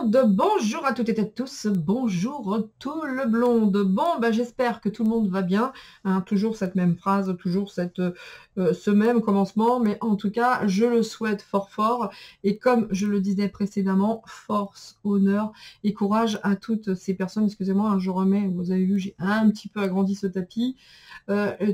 blonde, bonjour à toutes et à tous, bonjour tout le blonde. Bon, j'espère que tout le monde va bien, hein, toujours cette même phrase, toujours ce même commencement, mais en tout cas, je le souhaite fort fort. Et comme je le disais précédemment, force, honneur et courage à toutes ces personnes. Excusez-moi, hein, je remets, vous avez vu, j'ai un petit peu agrandi ce tapis.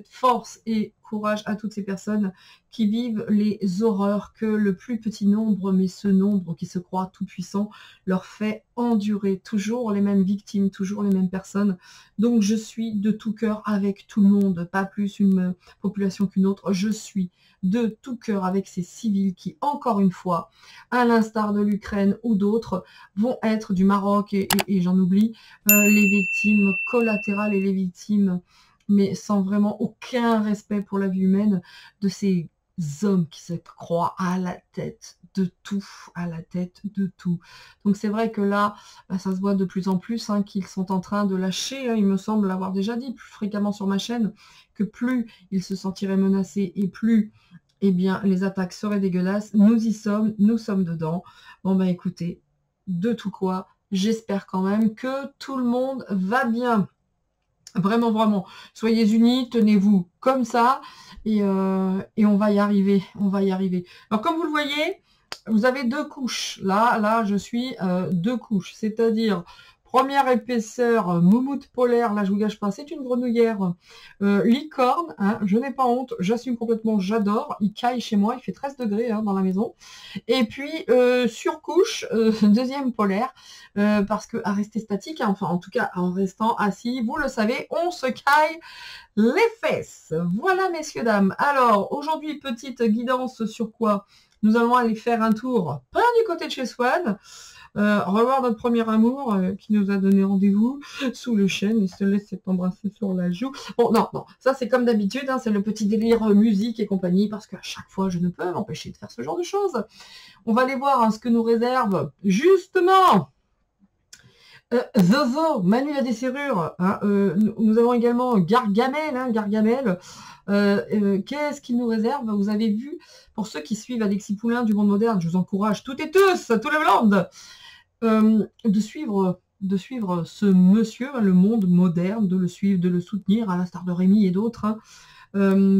Force et courage à toutes ces personnes qui vivent les horreurs que le plus petit nombre, mais ce nombre qui se croit tout puissant, leur fait endurer. Toujours les mêmes victimes, toujours les mêmes personnes. Donc je suis de tout cœur avec tout le monde, pas plus une population qu'une autre. Je suis de tout cœur avec ces civils qui, encore une fois, à l'instar de l'Ukraine ou d'autres, vont être du Maroc et j'en oublie, les victimes collatérales et les victimes, mais sans vraiment aucun respect pour la vie humaine, de ces hommes qui se croient à la tête de tout, à la tête de tout. Donc c'est vrai que là, ça se voit de plus en plus hein, qu'ils sont en train de lâcher, hein, il me semble l'avoir déjà dit plus fréquemment sur ma chaîne, que plus ils se sentiraient menacés et plus eh bien, les attaques seraient dégueulasses. Nous y sommes, nous sommes dedans. Bon écoutez, de tout quoi, j'espère quand même que tout le monde va bien. Vraiment, vraiment. Soyez unis, tenez-vous comme ça et on va y arriver. On va y arriver. Alors, comme vous le voyez, vous avez deux couches. Là, je suis deux couches. C'est-à-dire, première épaisseur, moumoute polaire. Là, je vous gâche pas, c'est une grenouillère licorne. Hein, je n'ai pas honte. J'assume complètement, j'adore. Il caille chez moi. Il fait 13 degrés hein, dans la maison. Et puis, surcouche, deuxième polaire. Parce que à rester statique, hein, enfin en tout cas en restant assis, vous le savez, on se caille les fesses. Voilà messieurs, dames. Alors aujourd'hui, petite guidance sur quoi? Nous allons aller faire un tour, pas du côté de chez Swan, revoir notre premier amour qui nous a donné rendez-vous sous le chêne et se laisser embrasser sur la joue. Bon, non, ça c'est comme d'habitude, hein, c'est le petit délire musique et compagnie, parce qu'à chaque fois je ne peux m'empêcher de faire ce genre de choses. On va aller voir hein, ce que nous réserve justement Zozo, Manu la déchirure, hein, nous avons également Gargamel, hein, Gargamel. Qu'est-ce qu'il nous réserve? Vous avez vu, pour ceux qui suivent Alexis Poulain du Monde Moderne, je vous encourage toutes et tous, tout le monde, de suivre ce monsieur, hein, le monde moderne, de le suivre, de le soutenir, à l'instar de Rémi et d'autres, hein.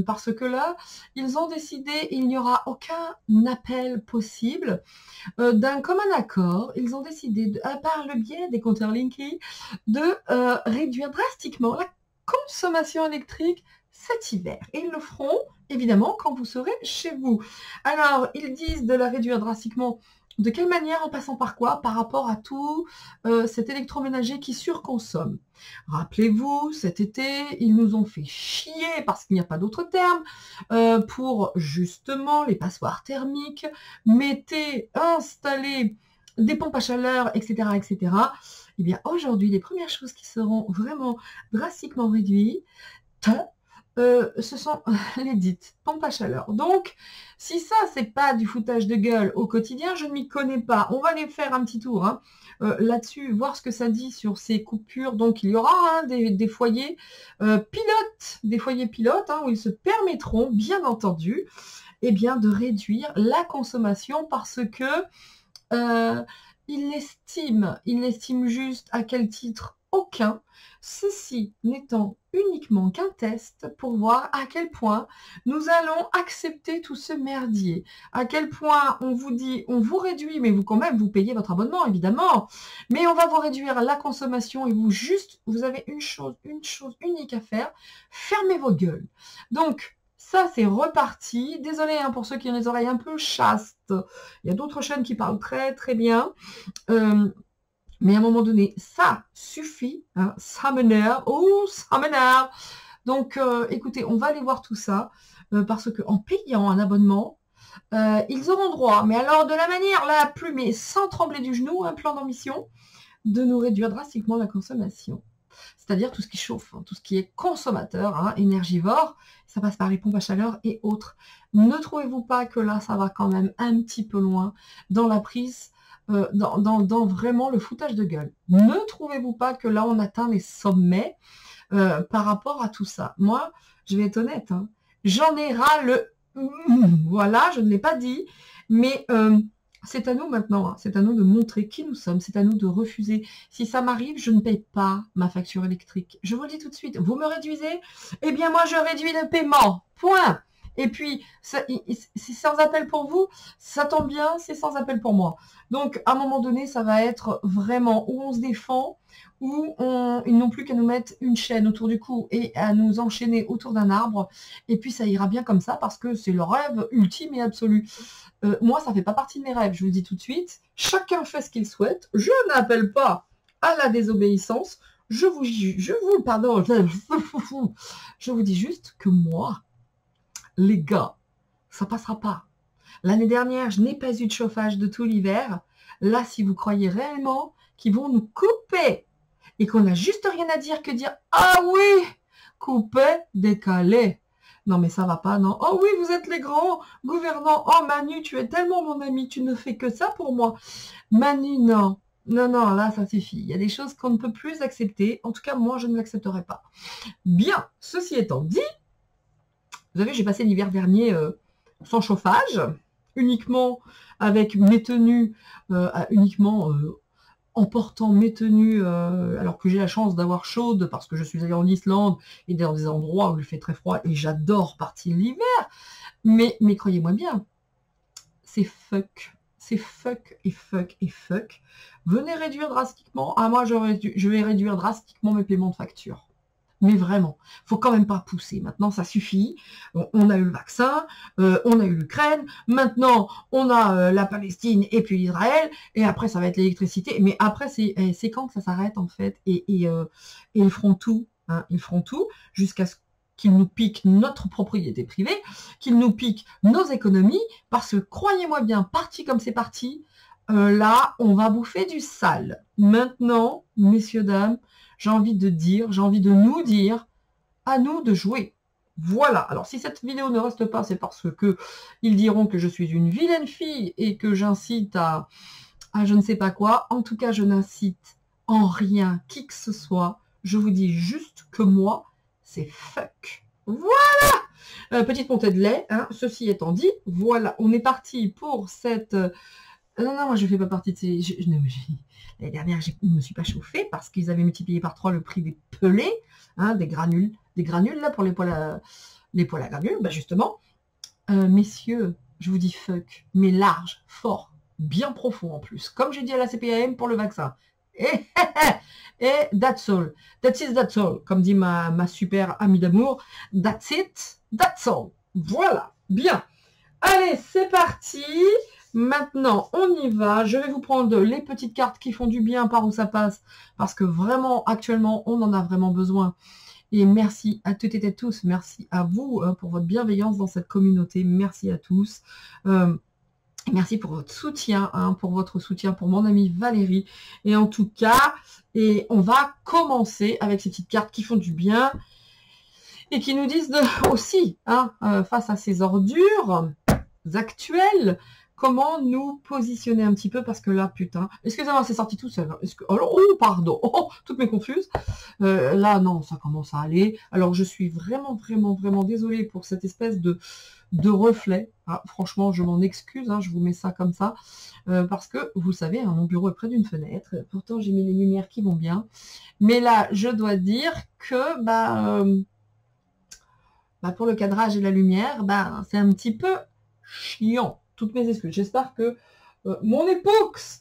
Parce que là, ils ont décidé, il n'y aura aucun appel possible. D'un commun accord, ils ont décidé, par le biais des compteurs Linky, de réduire drastiquement la consommation électrique cet hiver. Et ils le feront, évidemment, quand vous serez chez vous. Alors, ils disent de la réduire drastiquement. De quelle manière? En passant par quoi? Par rapport à tout cet électroménager qui surconsomme. Rappelez-vous, cet été, ils nous ont fait chier, parce qu'il n'y a pas d'autre terme, pour justement les passoires thermiques. Mettez, installez des pompes à chaleur, etc., etc. Eh bien, aujourd'hui, les premières choses qui seront vraiment drastiquement réduites, ce sont les dites pompes à chaleur. Donc, si ça, c'est pas du foutage de gueule au quotidien, je ne m'y connais pas. On va aller faire un petit tour hein, là-dessus, voir ce que ça dit sur ces coupures. Donc, il y aura hein, des foyers pilotes, des foyers pilotes, hein, où ils se permettront, bien entendu, eh bien, de réduire la consommation parce que il l'estime juste à quel titre? Aucun. Ceci n'étant uniquement qu'un test pour voir à quel point nous allons accepter tout ce merdier. À quel point on vous dit, on vous réduit, mais vous quand même, vous payez votre abonnement, évidemment. Mais on va vous réduire la consommation et vous avez une chose unique à faire, fermez vos gueules. Donc, ça, c'est reparti. Désolé hein, pour ceux qui ont les oreilles un peu chastes. Il y a d'autres chaînes qui parlent très, très bien. Mais à un moment donné, ça suffit. Hein, ça m'énerve. Oh, ça m'énerve. Donc, écoutez, on va aller voir tout ça. Parce qu'en payant un abonnement, ils auront droit, mais alors de la manière la plus, mais sans trembler du genou, un plan d'ambition, de nous réduire drastiquement la consommation. C'est-à-dire tout ce qui chauffe, hein, tout ce qui est consommateur, hein, énergivore, ça passe par les pompes à chaleur et autres. Ne trouvez-vous pas que là, ça va quand même un petit peu loin dans la prise, dans vraiment le foutage de gueule? Ne trouvez-vous pas que là, on atteint les sommets par rapport à tout ça? Moi, je vais être honnête, hein, j'en ai ras le... Voilà, je ne l'ai pas dit, mais C'est à nous maintenant, hein. C'est à nous de montrer qui nous sommes, c'est à nous de refuser. Si ça m'arrive, je ne paye pas ma facture électrique. Je vous le dis tout de suite, vous me réduisez, eh bien moi je réduis le paiement, point. Et puis, c'est sans appel pour vous, ça tombe bien, c'est sans appel pour moi. Donc, à un moment donné, ça va être vraiment où on se défend, où ils n'ont plus qu'à nous mettre une chaîne autour du cou et à nous enchaîner autour d'un arbre. Et puis, ça ira bien comme ça parce que c'est le rêve ultime et absolu. Moi, ça ne fait pas partie de mes rêves, je vous le dis tout de suite. Chacun fait ce qu'il souhaite. Je n'appelle pas à la désobéissance. Je vous dis juste que moi, les gars, ça passera pas. L'année dernière, je n'ai pas eu de chauffage de tout l'hiver. Là, si vous croyez réellement qu'ils vont nous couper et qu'on n'a juste rien à dire que dire « Ah oui, couper, décaler ». Non, mais ça va pas, non. Oh oui, vous êtes les grands gouvernants. Oh Manu, tu es tellement mon ami, tu ne fais que ça pour moi. Manu, non. Non, non, là, ça suffit. Il y a des choses qu'on ne peut plus accepter. En tout cas, moi, je ne l'accepterai pas. Bien, ceci étant dit, vous savez, j'ai passé l'hiver dernier sans chauffage, uniquement avec mes tenues, uniquement en portant mes tenues, alors que j'ai la chance d'avoir chaude parce que je suis allée en Islande et dans des endroits où il fait très froid et j'adore partir l'hiver. Mais croyez-moi bien, c'est fuck. C'est fuck et fuck et fuck. Venez réduire drastiquement. Ah, moi, je vais réduire drastiquement mes paiements de facture. Mais vraiment, faut quand même pas pousser. Maintenant, ça suffit. On a eu le vaccin, on a eu l'Ukraine. Maintenant, on a la Palestine et puis l'Israël. Et après, ça va être l'électricité. Mais après, c'est quand que ça s'arrête en fait. Et ils feront tout. Hein, ils feront tout jusqu'à ce qu'ils nous piquent notre propriété privée, qu'ils nous piquent nos économies. Parce que croyez-moi bien, parti comme c'est parti, là, on va bouffer du sale. Maintenant, messieurs, dames, j'ai envie de nous dire, à nous de jouer. Voilà. Alors, si cette vidéo ne reste pas, c'est parce que ils diront que je suis une vilaine fille et que j'incite à je ne sais pas quoi. En tout cas, je n'incite en rien qui que ce soit. Je vous dis juste que moi, c'est fuck. Voilà. Petite montée de lait. Hein. Ceci étant dit, voilà. On est parti pour cette... Non, moi je ne fais pas partie de ces... L'année dernière, je ne me suis pas chauffée parce qu'ils avaient multiplié par 3 le prix des pelés, hein, des granules là pour les poils à granules, bah justement. Messieurs, je vous dis fuck, mais large, fort, bien profond en plus. Comme j'ai dit à la CPAM pour le vaccin. Et that's all. That's it, that's all. Comme dit ma super amie d'amour. That's it, that's all. Voilà. Bien. Allez, c'est parti. Maintenant, on y va. Je vais vous prendre les petites cartes qui font du bien par où ça passe. Parce que vraiment, actuellement, on en a vraiment besoin. Et merci à toutes et à tous. Merci à vous pour votre bienveillance dans cette communauté. Merci à tous. Merci pour votre soutien, pour mon amie Valérie. Et en tout cas, on va commencer avec ces petites cartes qui font du bien. Et qui nous disent aussi, face à ces ordures actuelles, comment nous positionner un petit peu, parce que là, putain, excusez-moi, c'est sorti tout seul. Oh, pardon, toutes mes confuses. Là, non, ça commence à aller. Alors, je suis vraiment, vraiment, vraiment désolée pour cette espèce de reflet. Ah, franchement, je m'en excuse, je vous mets ça comme ça, parce que, vous savez, mon bureau est près d'une fenêtre. Pourtant, j'ai mis les lumières qui vont bien. Mais là, je dois dire que, pour le cadrage et la lumière, c'est un petit peu chiant. Toutes mes excuses. J'espère que mon époux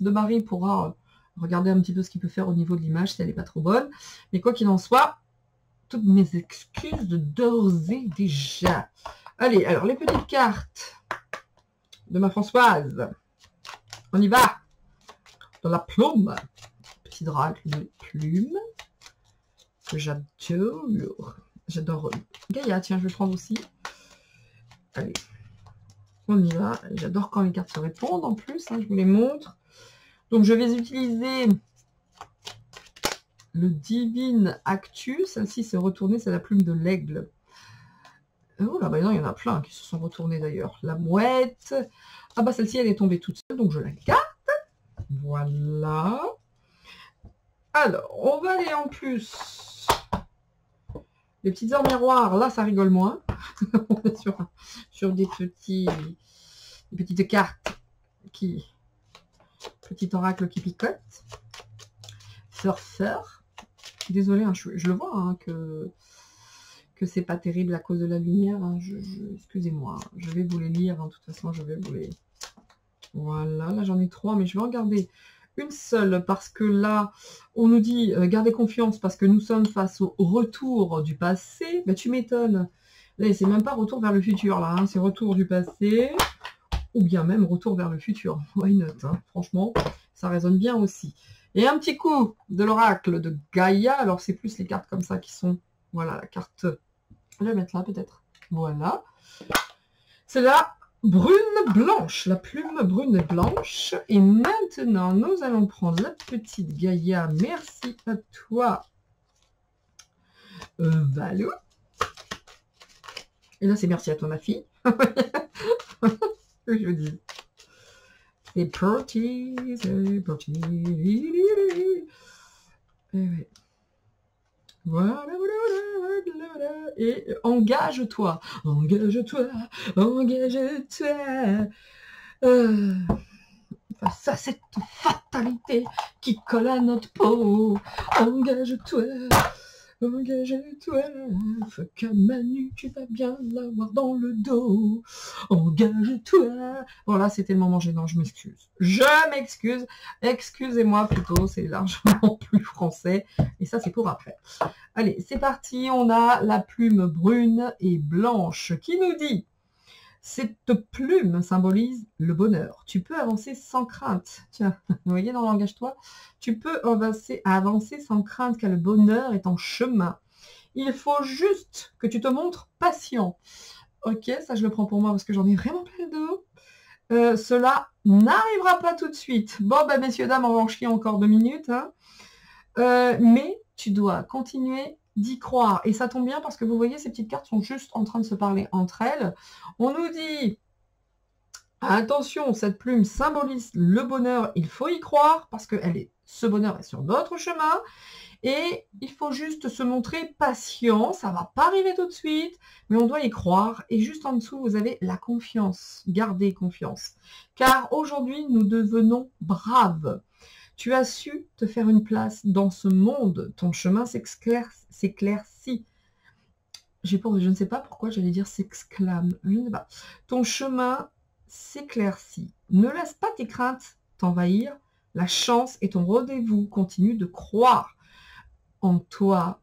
de mari pourra regarder un petit peu ce qu'il peut faire au niveau de l'image si elle n'est pas trop bonne. Mais quoi qu'il en soit, toutes mes excuses de d'ores et déjà. Allez, alors les petites cartes de ma Françoise. On y va. Dans la plume. Petit drac de plume. Que j'adore. J'adore Gaïa. Tiens, je vais prendre aussi. Allez. On y va. J'adore quand les cartes se répondent en plus. Je vous les montre. Donc, je vais utiliser le Divine Actu. Celle-ci s'est retournée. C'est la plume de l'aigle. Oh là, non, il y en a plein qui se sont retournés d'ailleurs. La mouette. Ah celle-ci, elle est tombée toute seule. Donc, je la garde. Voilà. Alors, on va aller en plus. Les petites heures miroirs, là, ça rigole moins. On est sur des petites cartes qui Petit oracle qui picote. Surfeur. Désolée, hein, je le vois hein, que c'est pas terrible à cause de la lumière. Hein, excusez-moi, hein, je vais vous les lire. Hein, de toute façon, je vais vous les... Voilà, là j'en ai 3, mais je vais en garder une seule parce que là, on nous dit gardez confiance parce que nous sommes face au retour du passé. Ben, tu m'étonnes. Là, c'est même pas retour vers le futur, là. Hein, c'est retour du passé ou bien même retour vers le futur. Why not, hein, franchement, ça résonne bien aussi. Et un petit coup de l'oracle de Gaïa. Alors, c'est plus les cartes comme ça qui sont... Voilà, la carte... Je vais la mettre là, peut-être. Voilà. C'est la brune blanche, la plume brune blanche. Et maintenant, nous allons prendre la petite Gaïa. Merci à toi, Valou. Et là, c'est merci à toi, ma fille. Je vous dis. C'est parti, c'est parti. Et ouais. Voilà, voilà. Et engage-toi, engage-toi, engage-toi. Face à cette fatalité qui colle à notre peau. Engage-toi, engage-toi. Fuck Manu, tu vas bien l'avoir dans le dos. Engage-toi. Voilà, c'était le moment gênant, je m'excuse. Je m'excuse. Excusez-moi plutôt, c'est largement plus français. Et ça, c'est pour après. Allez, c'est parti. On a la plume brune et blanche qui nous dit: cette plume symbolise le bonheur. Tu peux avancer sans crainte. Tiens, vous voyez dans l'engage-toi, tu peux avancer sans crainte car le bonheur est en chemin. Il faut juste que tu te montres patient. Ok, ça je le prends pour moi parce que j'en ai vraiment plein le dos. Cela n'arrivera pas tout de suite. Bon, ben messieurs, dames, on va en chier encore 2 minutes. Hein. Mais tu dois continuer d'y croire. Et ça tombe bien parce que vous voyez, ces petites cartes sont juste en train de se parler entre elles. On nous dit, attention, cette plume symbolise le bonheur, il faut y croire parce que ce bonheur est sur notre chemin. Et il faut juste se montrer patient, ça va pas arriver tout de suite, mais on doit y croire. Et juste en dessous, vous avez la confiance. Gardez confiance. Car aujourd'hui, nous devenons braves. Tu as su te faire une place dans ce monde. Ton chemin s'éclaircit. Je ne sais pas pourquoi j'allais dire s'exclame. Je ne sais pas. Ton chemin s'éclaircit. Ne laisse pas tes craintes t'envahir. La chance est ton rendez-vous. Continue de croire en toi.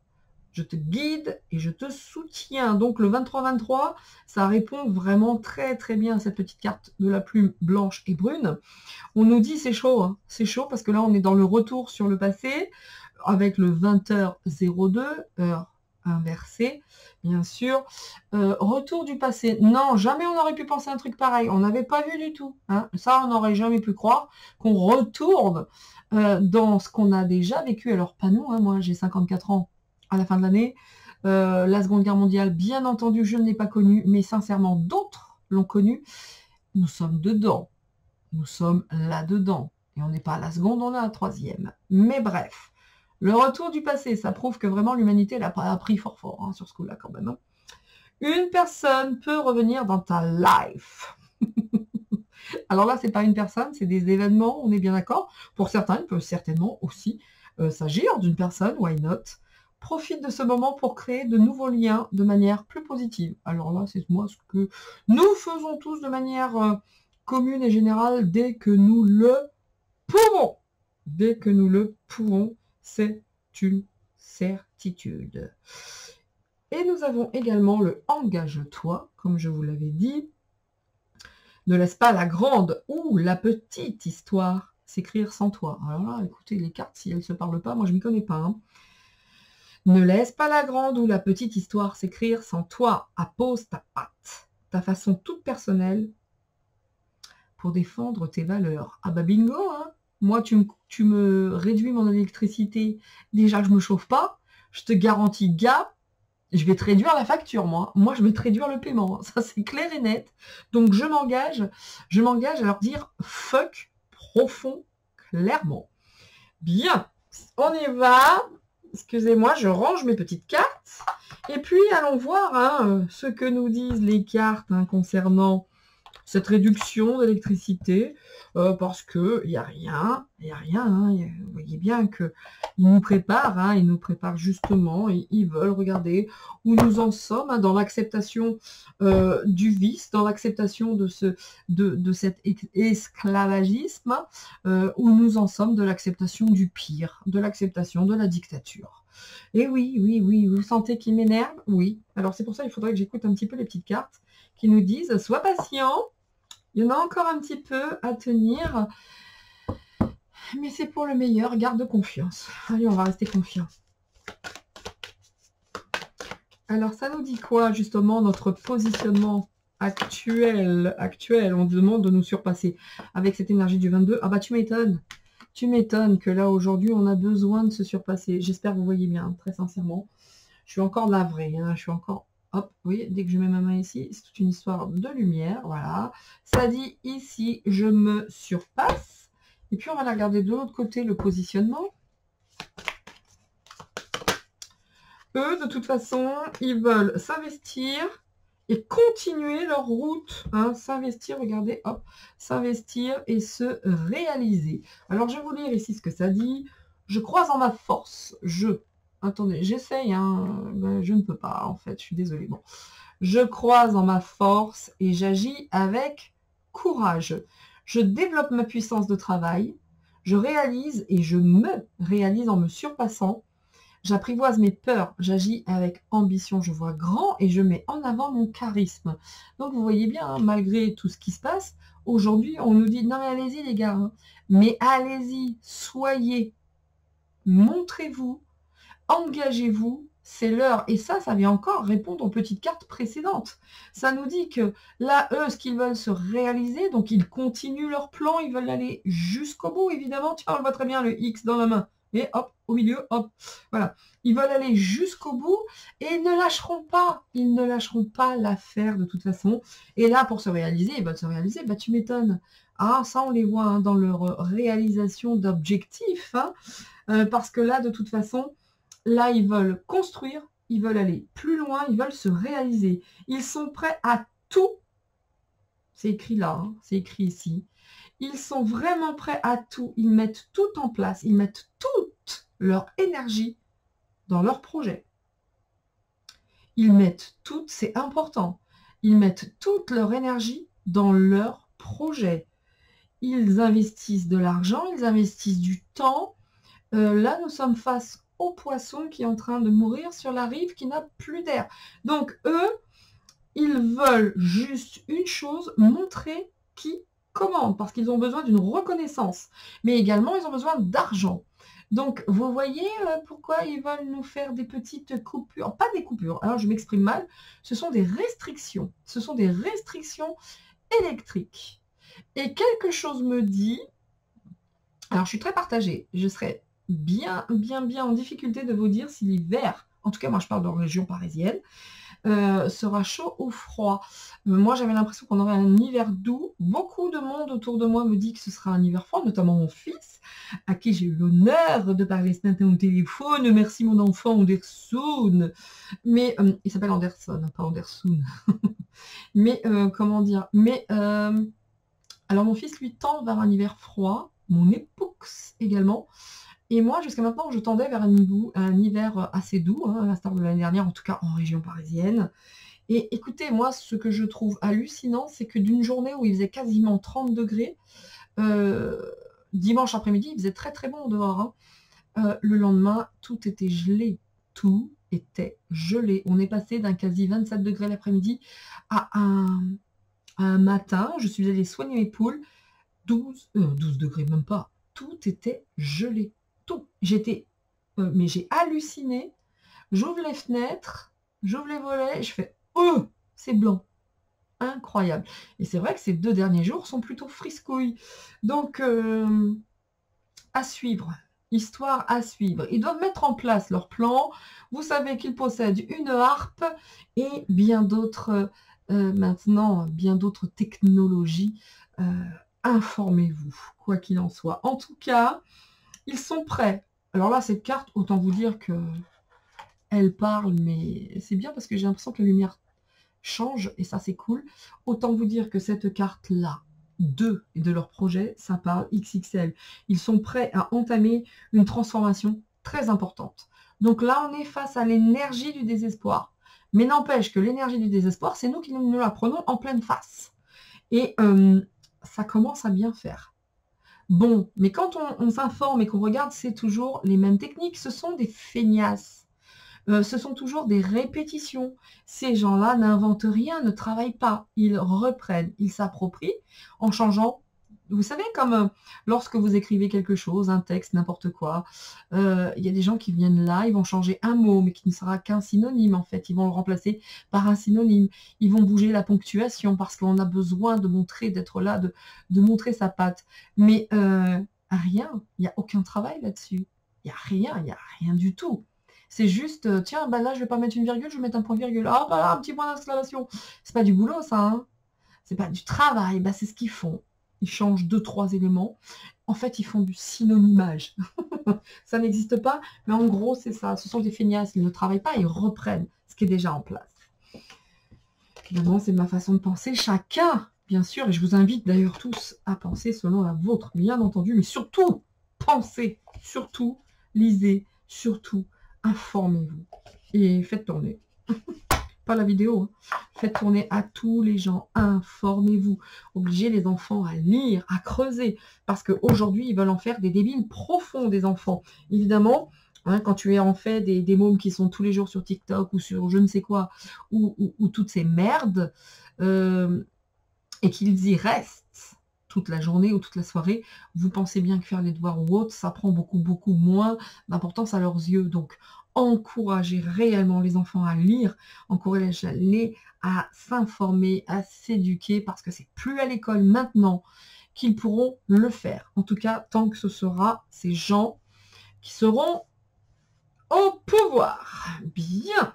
Je te guide et je te soutiens. Donc le 23-23, ça répond vraiment très très bien à cette petite carte de la plume blanche et brune. On nous dit c'est chaud, hein. C'est chaud parce que là on est dans le retour sur le passé avec le 20h02, heure inversée, bien sûr. Retour du passé. Non, jamais on aurait pu penser un truc pareil. On n'avait pas vu du tout. Hein. Ça, on n'aurait jamais pu croire qu'on retourne dans ce qu'on a déjà vécu. Alors pas nous, hein. Moi j'ai 54 ans à la fin de l'année. La Seconde Guerre mondiale, bien entendu, je ne l'ai pas connue, mais sincèrement, d'autres l'ont connue. Nous sommes dedans. Nous sommes là-dedans. Et on n'est pas à la seconde, on est à la troisième. Mais bref, le retour du passé, ça prouve que vraiment l'humanité l'a pas appris fort fort hein, sur ce coup-là quand même. Hein. Une personne peut revenir dans ta life. Alors là, c'est pas une personne, c'est des événements, on est bien d'accord. Pour certains, il peut certainement aussi s'agir d'une personne, why not. Profite de ce moment pour créer de nouveaux liens de manière plus positive. Alors là, c'est moi ce que nous faisons tous de manière commune et générale dès que nous le pouvons. Dès que nous le pouvons, c'est une certitude. Et nous avons également le engage-toi, comme je vous l'avais dit. Ne laisse pas la grande ou la petite histoire s'écrire sans toi. Alors là, écoutez, les cartes, si elles ne se parlent pas, moi je ne m'y connais pas. Hein. Ne laisse pas la grande ou la petite histoire s'écrire sans toi. Appose ta patte, ta façon toute personnelle pour défendre tes valeurs. Ah bah bingo, hein. Moi, tu me réduis mon électricité. Déjà que je me chauffe pas, je te garantis, gars, je vais te réduire la facture, moi. Moi, je vais te réduire le paiement. Ça, c'est clair et net. Donc, je m'engage à leur dire fuck profond, clairement. Bien, on y va. Excusez-moi, je range mes petites cartes. Et puis, allons voir hein, ce que nous disent les cartes hein, concernant cette réduction d'électricité, parce que il n'y a rien, hein, vous voyez bien que ils nous préparent, hein, ils nous préparent justement, et ils veulent regarder où nous en sommes, hein, dans l'acceptation du vice, dans l'acceptation de cet esclavagisme, où nous en sommes de l'acceptation du pire, de l'acceptation de la dictature. Et oui, oui, oui, vous sentez qu'il m'énerve? Oui. Alors c'est pour ça qu'il faudrait que j'écoute un petit peu les petites cartes qui nous disent, sois patient, il y en a encore un petit peu à tenir, mais c'est pour le meilleur, garde confiance. Allez, on va rester confiant. Alors ça nous dit quoi justement notre positionnement actuel? On demande de nous surpasser avec cette énergie du 22. Ah bah tu m'étonnes. Tu m'étonnes que là, aujourd'hui, on a besoin de se surpasser. J'espère que vous voyez bien, très sincèrement. Je suis encore navrée, hein, je suis encore... Hop, vous voyez, dès que je mets ma main ici, c'est toute une histoire de lumière, voilà. Ça dit ici, je me surpasse. Et puis, on va la regarder de l'autre côté, le positionnement. Eux, de toute façon, ils veulent s'investir et continuer leur route, hein, s'investir, regardez, hop, s'investir et se réaliser. Alors, je vais vous lire ici ce que ça dit. Je crois en ma force. Attendez, j'essaye, hein, ben, je ne peux pas, en fait, je suis désolée. Bon. Je crois en ma force et j'agis avec courage. Je développe ma puissance de travail. Je réalise et je me réalise en me surpassant. J'apprivoise mes peurs, j'agis avec ambition, je vois grand et je mets en avant mon charisme. Donc vous voyez bien, hein, malgré tout ce qui se passe, aujourd'hui on nous dit, non mais allez-y les gars, hein, mais allez-y, soyez, montrez-vous, engagez-vous, c'est l'heure. Et ça vient encore répondre aux petites cartes précédentes. Ça nous dit que là, eux, ce qu'ils veulent se réaliser, donc ils continuent leur plan, ils veulent aller jusqu'au bout, évidemment. Tiens, on le voit très bien, le X dans la main. Et hop, au milieu, hop, voilà. Ils veulent aller jusqu'au bout et ils ne lâcheront pas. Ils ne lâcheront pas l'affaire de toute façon. Et là, pour se réaliser, ils veulent se réaliser, bah tu m'étonnes. Ah, ça, on les voit hein, dans leur réalisation d'objectifs. Hein, parce que là, de toute façon, là, ils veulent construire, ils veulent aller plus loin, ils veulent se réaliser. Ils sont prêts à tout. C'est écrit là, hein, c'est écrit ici. Ils sont vraiment prêts à tout. Ils mettent tout en place. Ils mettent toute leur énergie dans leur projet. Ils mettent toute, c'est important, ils mettent toute leur énergie dans leur projet. Ils investissent de l'argent, ils investissent du temps. Là, nous sommes face au poisson qui est en train de mourir sur la rive, qui n'a plus d'air. Donc, eux, ils veulent juste une chose, montrer qui commande, parce qu'ils ont besoin d'une reconnaissance. Mais également, ils ont besoin d'argent. Donc, vous voyez pourquoi ils veulent nous faire des petites coupures. Pas des coupures, alors je m'exprime mal. Ce sont des restrictions. Ce sont des restrictions électriques. Et quelque chose me dit... Alors, je suis très partagée. Je serais bien en difficulté de vous dire si l'hiver, en tout cas, moi, je parle de région parisienne, sera chaud ou froid. Moi, j'avais l'impression qu'on aurait un hiver doux. Beaucoup de monde autour de moi me dit que ce sera un hiver froid, notamment mon fils, à qui j'ai eu l'honneur de parler ce matin au téléphone. Merci mon enfant Anderson. Mais il s'appelle Anderson, pas Anderson. Mais comment dire? Mais alors mon fils lui tend vers un hiver froid, mon époux également. Et moi, jusqu'à maintenant, je tendais vers un hiver assez doux, hein, à l'instar de l'année dernière, en tout cas en région parisienne. Et écoutez, moi, ce que je trouve hallucinant, c'est que d'une journée où il faisait quasiment 30 degrés, dimanche après-midi, il faisait très très bon dehors. Hein. Le lendemain, tout était gelé. Tout était gelé. On est passé d'un quasi 27 degrés l'après-midi à un matin, je suis allée soigner mes poules, 12 degrés, même pas. Tout était gelé. Tout. Mais j'ai halluciné. J'ouvre les fenêtres, j'ouvre les volets, je fais c'est blanc. Incroyable. Et c'est vrai que ces 2 derniers jours sont plutôt friscouilles. Donc, à suivre. Histoire à suivre. Ils doivent mettre en place leur plan. Vous savez qu'ils possèdent une harpe et bien d'autres, maintenant, bien d'autres technologies. Informez-vous, quoi qu'il en soit. En tout cas, ils sont prêts. Alors là, cette carte, autant vous dire que elle parle, mais c'est bien parce que j'ai l'impression que la lumière changent, et ça c'est cool. Autant vous dire que cette carte-là, d'eux et de leur projet, ça parle XXL. Ils sont prêts à entamer une transformation très importante. Donc là, on est face à l'énergie du désespoir. Mais n'empêche que l'énergie du désespoir, c'est nous qui nous la prenons en pleine face. Et ça commence à bien faire. Bon, mais quand on s'informe et qu'on regarde, c'est toujours les mêmes techniques. Ce sont des feignasses. Ce sont toujours des répétitions. Ces gens-là n'inventent rien, ne travaillent pas. Ils reprennent, ils s'approprient en changeant. Vous savez, comme lorsque vous écrivez quelque chose, un texte, n'importe quoi, il y a des gens qui viennent là, ils vont changer un mot, mais qui ne sera qu'un synonyme en fait. Ils vont le remplacer par un synonyme. Ils vont bouger la ponctuation parce qu'on a besoin de montrer, d'être là, de montrer sa patte. Mais rien, il n'y a aucun travail là-dessus. Il n'y a rien du tout. C'est juste, tiens, bah là, je vais pas mettre une virgule, je vais mettre un point-virgule. Ah, bah là, un petit point d'exclamation. C'est pas du boulot, ça, hein. C'est pas du travail, bah c'est ce qu'ils font. Ils changent 2-3 éléments. En fait, ils font du synonymage. Ça n'existe pas, mais en gros, c'est ça. Ce sont des feignasses, ils ne travaillent pas, ils reprennent ce qui est déjà en place. Évidemment, c'est ma façon de penser. Chacun, bien sûr, et je vous invite d'ailleurs tous à penser selon la vôtre, bien entendu, mais surtout, pensez, surtout, lisez, surtout, informez-vous et faites tourner. Pas la vidéo, hein. Faites tourner à tous les gens, informez-vous. Obligez les enfants à lire, à creuser, parce qu'aujourd'hui, ils veulent en faire des débiles profonds des enfants. Évidemment, hein, quand tu es en fait des mômes qui sont tous les jours sur TikTok ou sur je ne sais quoi, ou toutes ces merdes, et qu'ils y restent toute la journée ou toute la soirée, vous pensez bien que faire les devoirs ou autre, ça prend beaucoup moins d'importance à leurs yeux. Donc, encouragez réellement les enfants à lire, encouragez-les à s'informer, à s'éduquer, parce que c'est plus à l'école maintenant qu'ils pourront le faire. En tout cas, tant que ce sera ces gens qui seront au pouvoir. Bien.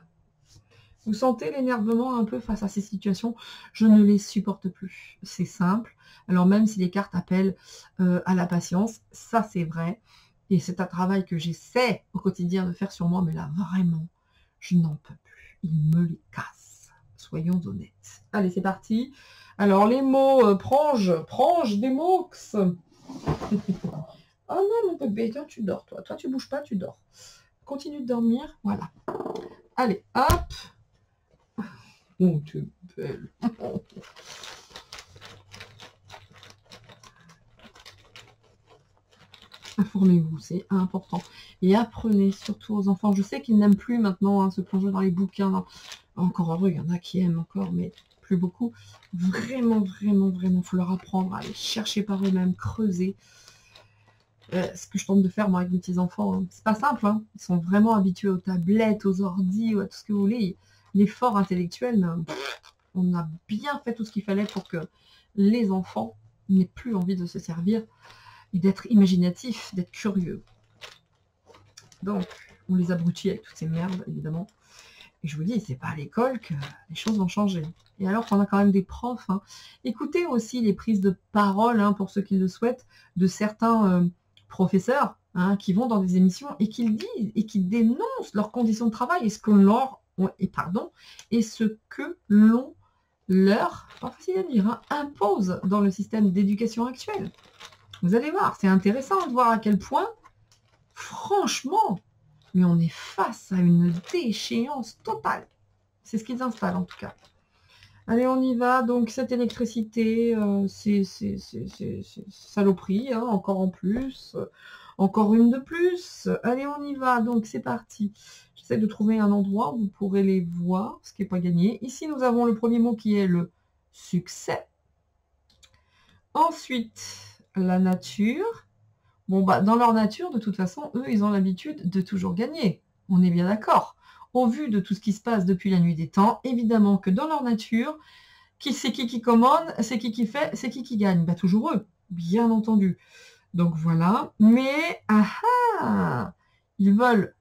Vous sentez l'énervement un peu face à ces situations? Je ne les supporte plus. C'est simple. Alors même si les cartes appellent à la patience, ça c'est vrai. Et c'est un travail que j'essaie au quotidien de faire sur moi, mais là vraiment, je n'en peux plus. Il me les casse. Soyons honnêtes. Allez, c'est parti. Alors les mots, prange des mots. Oh non mon bébé, tiens, tu dors toi. Toi tu bouges pas, tu dors. Continue de dormir, voilà. Allez, hop. Oh, tu es belle. Informez-vous, c'est important. Et apprenez surtout aux enfants. Je sais qu'ils n'aiment plus maintenant se plonger dans les bouquins. Encore heureux, il y en a qui aiment encore, mais plus beaucoup. Vraiment, il faut leur apprendre à aller chercher par eux-mêmes, creuser. Ce que je tente de faire moi avec mes petits-enfants. Hein. C'est pas simple, hein. Ils sont vraiment habitués aux tablettes, aux ordis, ou à tout ce que vous voulez. L'effort intellectuel, on a bien fait tout ce qu'il fallait pour que les enfants n'aient plus envie de se servir et d'être imaginatifs, d'être curieux. Donc, on les abrutit avec toutes ces merdes, évidemment. Et je vous dis, c'est pas à l'école que les choses vont changer. Et alors qu'on a quand même des profs. Hein. Écoutez aussi les prises de parole, hein, pour ceux qui le souhaitent, de certains professeurs hein, qui vont dans des émissions et qui disent et qui dénoncent leurs conditions de travail et ce que l'on leur, pas facile à dire, hein, impose dans le système d'éducation actuel. Vous allez voir, c'est intéressant de voir à quel point, franchement, mais on est face à une déchéance totale. C'est ce qu'ils installent en tout cas. Allez, on y va. Donc, cette électricité, c'est saloperie, hein, encore en plus. Encore une de plus. Allez, on y va. Donc, c'est parti. J'essaie de trouver un endroit où vous pourrez les voir, ce qui n'est pas gagné. Ici, nous avons le premier mot qui est le succès. Ensuite, la nature. Bon, bah, dans leur nature, de toute façon, eux, ils ont l'habitude de toujours gagner. On est bien d'accord. Au vu de tout ce qui se passe depuis la nuit des temps, évidemment que dans leur nature, c'est qui commande, c'est qui fait, c'est qui gagne. Bah, toujours eux, bien entendu. Donc voilà. Mais, ils veulent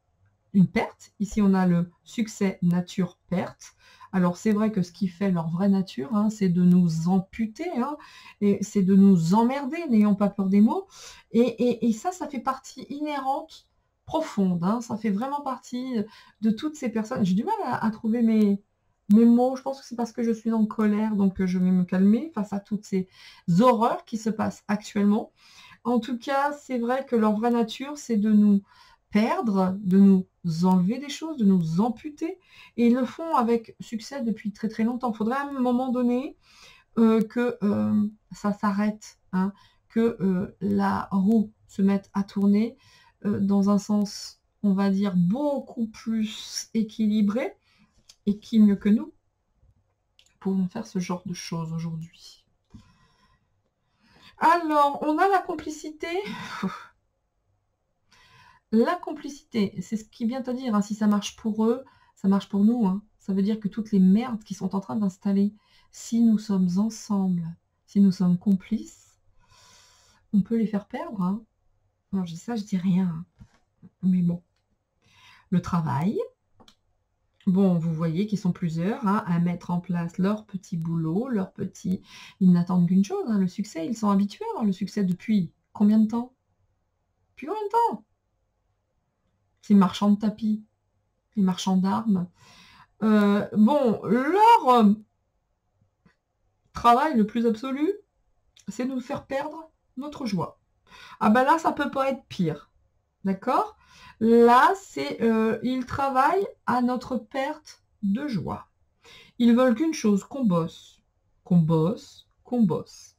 une perte. Ici, on a le succès nature-perte. Alors, c'est vrai que ce qui fait leur vraie nature, hein, c'est de nous amputer, hein, et c'est de nous emmerder, n'ayons pas peur des mots. Et ça fait partie inhérente, profonde. Hein, ça fait vraiment partie de toutes ces personnes. J'ai du mal à trouver mes mots, je pense que c'est parce que je suis en colère, donc je vais me calmer face à toutes ces horreurs qui se passent actuellement. En tout cas, c'est vrai que leur vraie nature, c'est de nous perdre, de nous enlever des choses, de nous amputer. Et ils le font avec succès depuis très très longtemps. Il faudrait à un moment donné que ça s'arrête, hein, que la roue se mette à tourner dans un sens, on va dire, beaucoup plus équilibré. Et qui mieux que nous pouvons faire ce genre de choses aujourd'hui. Alors, on a la complicité. La complicité, c'est ce qui vient à dire, hein, si ça marche pour eux, ça marche pour nous. Hein. Ça veut dire que toutes les merdes qui sont en train d'installer, si nous sommes ensemble, si nous sommes complices, on peut les faire perdre. Hein. Non, je dis ça, je dis rien. Hein. Mais bon. Le travail. Bon, vous voyez qu'ils sont plusieurs hein, à mettre en place leur petit boulot, leur petit... Ils n'attendent qu'une chose, hein, le succès. Ils sont habitués à avoir le succès depuis combien de temps? Depuis combien de temps? Ces marchands de tapis, les marchands d'armes. Bon, leur travail le plus absolu, c'est de nous faire perdre notre joie. Ah ben là, ça peut pas être pire. D'accord? Là, c'est ils travaillent à notre perte de joie. Ils veulent qu'une chose, qu'on bosse, qu'on bosse, qu'on bosse.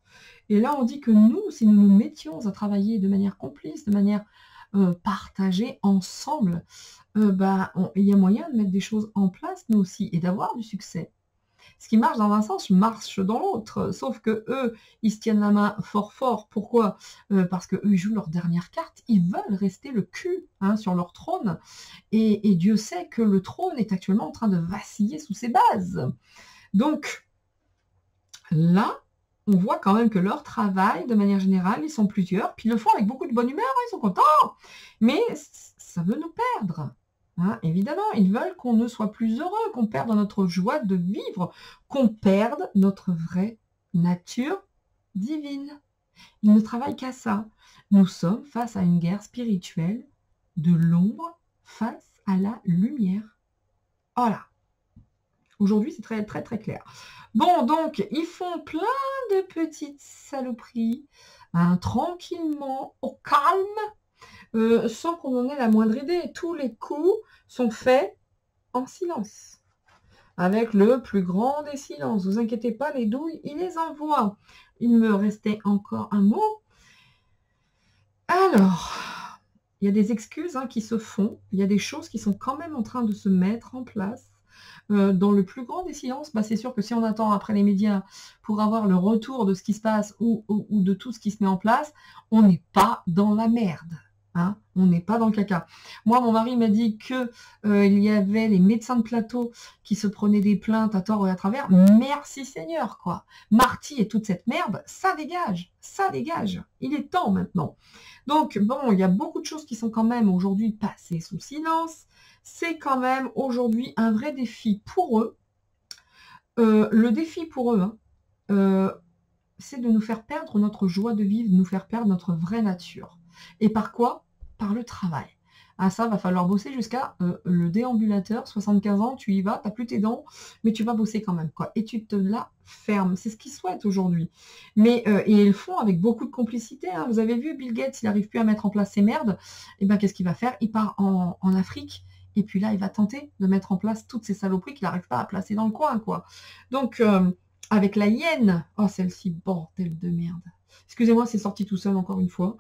Et là, on dit que nous, si nous nous mettions à travailler de manière complice, de manière partagée, ensemble, il y a moyen de mettre des choses en place, nous aussi, et d'avoir du succès. Ce qui marche dans un sens marche dans l'autre. Sauf que eux, ils se tiennent la main fort fort. Pourquoi? Parce que eux, ils jouent leur dernière carte. Ils veulent rester le cul hein, sur leur trône. Et Dieu sait que le trône est actuellement en train de vaciller sous ses bases. Donc, là, on voit quand même que leur travail, de manière générale, ils sont plusieurs. Puis ils le font avec beaucoup de bonne humeur. Ils sont contents. Mais ça veut nous perdre. Hein, évidemment, ils veulent qu'on ne soit plus heureux, qu'on perde notre joie de vivre, qu'on perde notre vraie nature divine. Ils ne travaillent qu'à ça. Nous sommes face à une guerre spirituelle de l'ombre face à la lumière. Voilà. Aujourd'hui, c'est très, très, très clair. Bon, donc, ils font plein de petites saloperies, hein, tranquillement, au calme, sans qu'on en ait la moindre idée. Tous les coups sont faits en silence, avec le plus grand des silences. Vous inquiétez pas, les douilles, ils les envoient. Il me restait encore un mot. Alors, il y a des excuses hein, qui se font, il y a des choses qui sont quand même en train de se mettre en place. Dans le plus grand des silences, c'est sûr que si on attend après les médias pour avoir le retour de ce qui se passe ou de tout ce qui se met en place, on n'est pas dans la merde. Hein, on n'est pas dans le caca. Moi, mon mari m'a dit que il y avait les médecins de plateau qui se prenaient des plaintes à tort et à travers. Merci Seigneur, quoi. Marty et toute cette merde, ça dégage. Ça dégage. Il est temps maintenant. Donc, bon, il y a beaucoup de choses qui sont quand même aujourd'hui passées sous silence. C'est quand même aujourd'hui un vrai défi pour eux. Le défi pour eux, c'est de nous faire perdre notre joie de vivre, de nous faire perdre notre vraie nature. Et par quoi? Par le travail. Ah, ça, va falloir bosser jusqu'à le déambulateur, 75 ans, tu y vas, tu n'as plus tes dents, mais tu vas bosser quand même, quoi. Et tu te la fermes. C'est ce qu'ils souhaitent aujourd'hui. Mais, et ils le font avec beaucoup de complicité. Hein. Vous avez vu, Bill Gates, il n'arrive plus à mettre en place ces merdes. Et bien, qu'est-ce qu'il va faire? Il part en Afrique. Et puis là, il va tenter de mettre en place toutes ces saloperies qu'il n'arrive pas à placer dans le coin, quoi. Donc, avec la hyène, oh, celle-ci, bordel de merde. Excusez-moi, c'est sorti tout seul, encore une fois.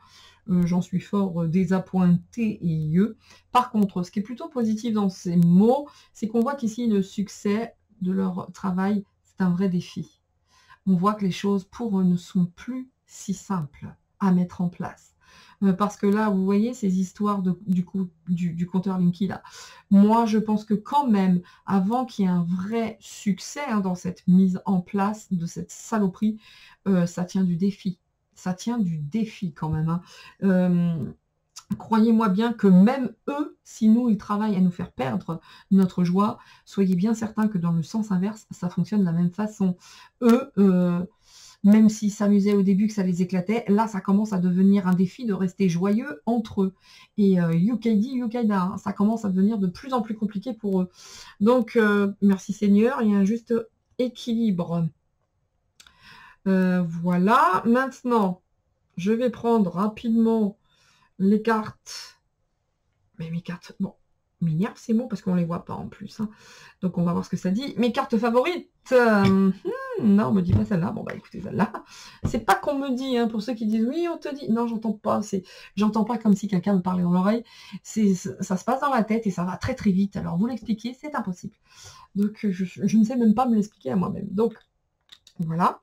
J'en suis fort désappointé et yeux. Par contre, ce qui est plutôt positif dans ces mots, c'est qu'on voit qu'ici, le succès de leur travail, c'est un vrai défi. On voit que les choses, pour eux, ne sont plus si simples à mettre en place. Parce que là, vous voyez ces histoires du compteur Linky là. Moi, je pense que quand même, avant qu'il y ait un vrai succès hein, dans cette mise en place de cette saloperie, ça tient du défi. Ça tient du défi quand même. Hein. Croyez-moi bien que même eux, si nous, ils travaillent à nous faire perdre notre joie, soyez bien certains que dans le sens inverse, ça fonctionne de la même façon. Eux... même s'ils s'amusaient au début, que ça les éclatait, là, ça commence à devenir un défi de rester joyeux entre eux. Et Yukaidi, Yukaida, hein, ça commence à devenir de plus en plus compliqué pour eux. Donc, merci Seigneur, il y a un juste équilibre. Voilà, maintenant, je vais prendre rapidement les cartes. Mais mes cartes, bon, m'énerve ces mots parce qu'on les voit pas en plus. Hein. Donc on va voir ce que ça dit. Mes cartes favorites. Non, on me dit pas celle-là. Bon bah écoutez celle-là. C'est pas qu'on me dit, hein, pour ceux qui disent oui, on te dit. Non, j'entends pas. J'entends pas comme si quelqu'un me parlait dans l'oreille. Ça se passe dans la tête et ça va très très vite. Alors vous l'expliquer, c'est impossible. Donc je ne sais même pas me l'expliquer à moi-même. Donc voilà.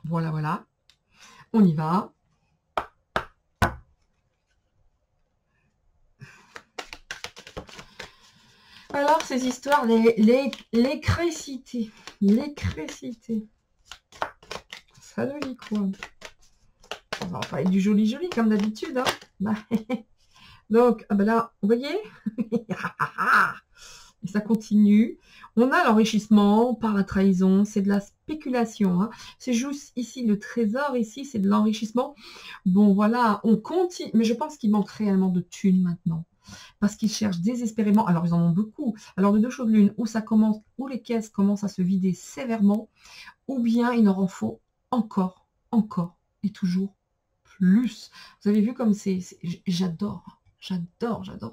Voilà. On y va. Alors, ces histoires, l'écrécité. L'écrécité. Ça nous dit quoi? On va parler du joli, comme d'habitude. Hein. Donc, ah ben là, vous voyez et ça continue. On a l'enrichissement par la trahison. C'est de la spéculation. Hein. C'est juste ici le trésor. Ici, c'est de l'enrichissement. Bon, voilà, on continue. Mais je pense qu'il manque réellement de thunes maintenant. Parce qu'ils cherchent désespérément, alors ils en ont beaucoup, alors de deux choses l'une, où ça commence, où les caisses commencent à se vider sévèrement, ou bien il leur en faut encore, et toujours plus. Vous avez vu comme j'adore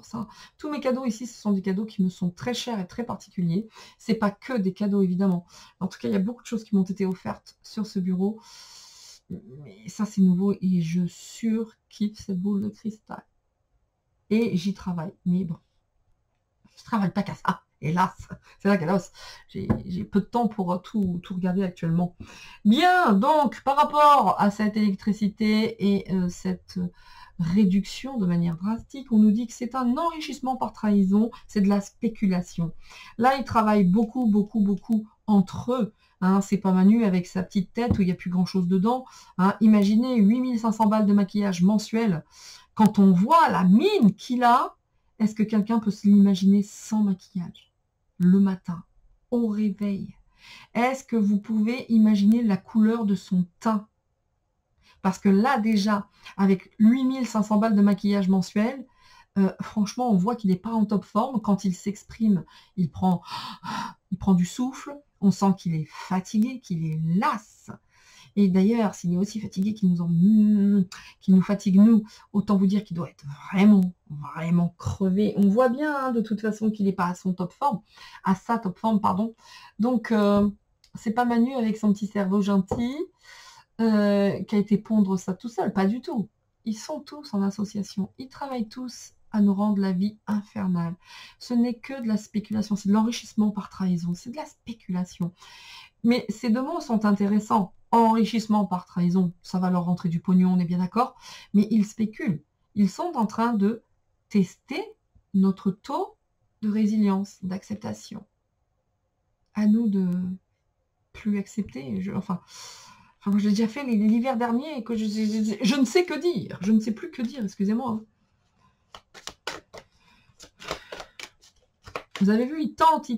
ça. Tous mes cadeaux ici, ce sont des cadeaux qui me sont très chers et très particuliers. C'est pas que des cadeaux, évidemment. En tout cas, il y a beaucoup de choses qui m'ont été offertes sur ce bureau. Mais ça, c'est nouveau et je surkiffe cette boule de cristal. Et j'y travaille. Mais bon, je travaille pas qu'à ça. Hélas, c'est la galosse. J'ai peu de temps pour tout regarder actuellement. Bien, donc, par rapport à cette électricité et cette réduction de manière drastique, on nous dit que c'est un enrichissement par trahison, c'est de la spéculation. Là, ils travaillent beaucoup entre eux. Hein, c'est pas Manu avec sa petite tête où il n'y a plus grand-chose dedans. Hein, imaginez 8500 balles de maquillage mensuel. Quand on voit la mine qu'il a, est-ce que quelqu'un peut se l'imaginer sans maquillage? Le matin, au réveil. Est-ce que vous pouvez imaginer la couleur de son teint? Parce que là, déjà, avec 8500 balles de maquillage mensuel, franchement, on voit qu'il n'est pas en top forme. Quand il s'exprime, il prend du souffle. On sent qu'il est fatigué, qu'il est las. Et d'ailleurs, s'il est aussi fatigué qu'il nous fatigue nous, autant vous dire qu'il doit être vraiment crevé. On voit bien hein, de toute façon qu'il n'est pas à son top forme, à sa top forme, pardon. Donc, c'est pas Manu avec son petit cerveau gentil qui a été pondre ça tout seul, pas du tout. Ils sont tous en association, ils travaillent tous à nous rendre la vie infernale. Ce n'est que de la spéculation, c'est de l'enrichissement par trahison, c'est de la spéculation. Mais ces deux mots sont intéressants. Enrichissement par trahison, ça va leur rentrer du pognon, on est bien d'accord. Mais ils spéculent. Ils sont en train de tester notre taux de résilience, d'acceptation. À nous de plus accepter. Enfin, moi, je l'ai déjà fait l'hiver dernier et que je ne sais que dire. Je ne sais plus que dire, excusez-moi. Hein. Vous avez vu, ils tentent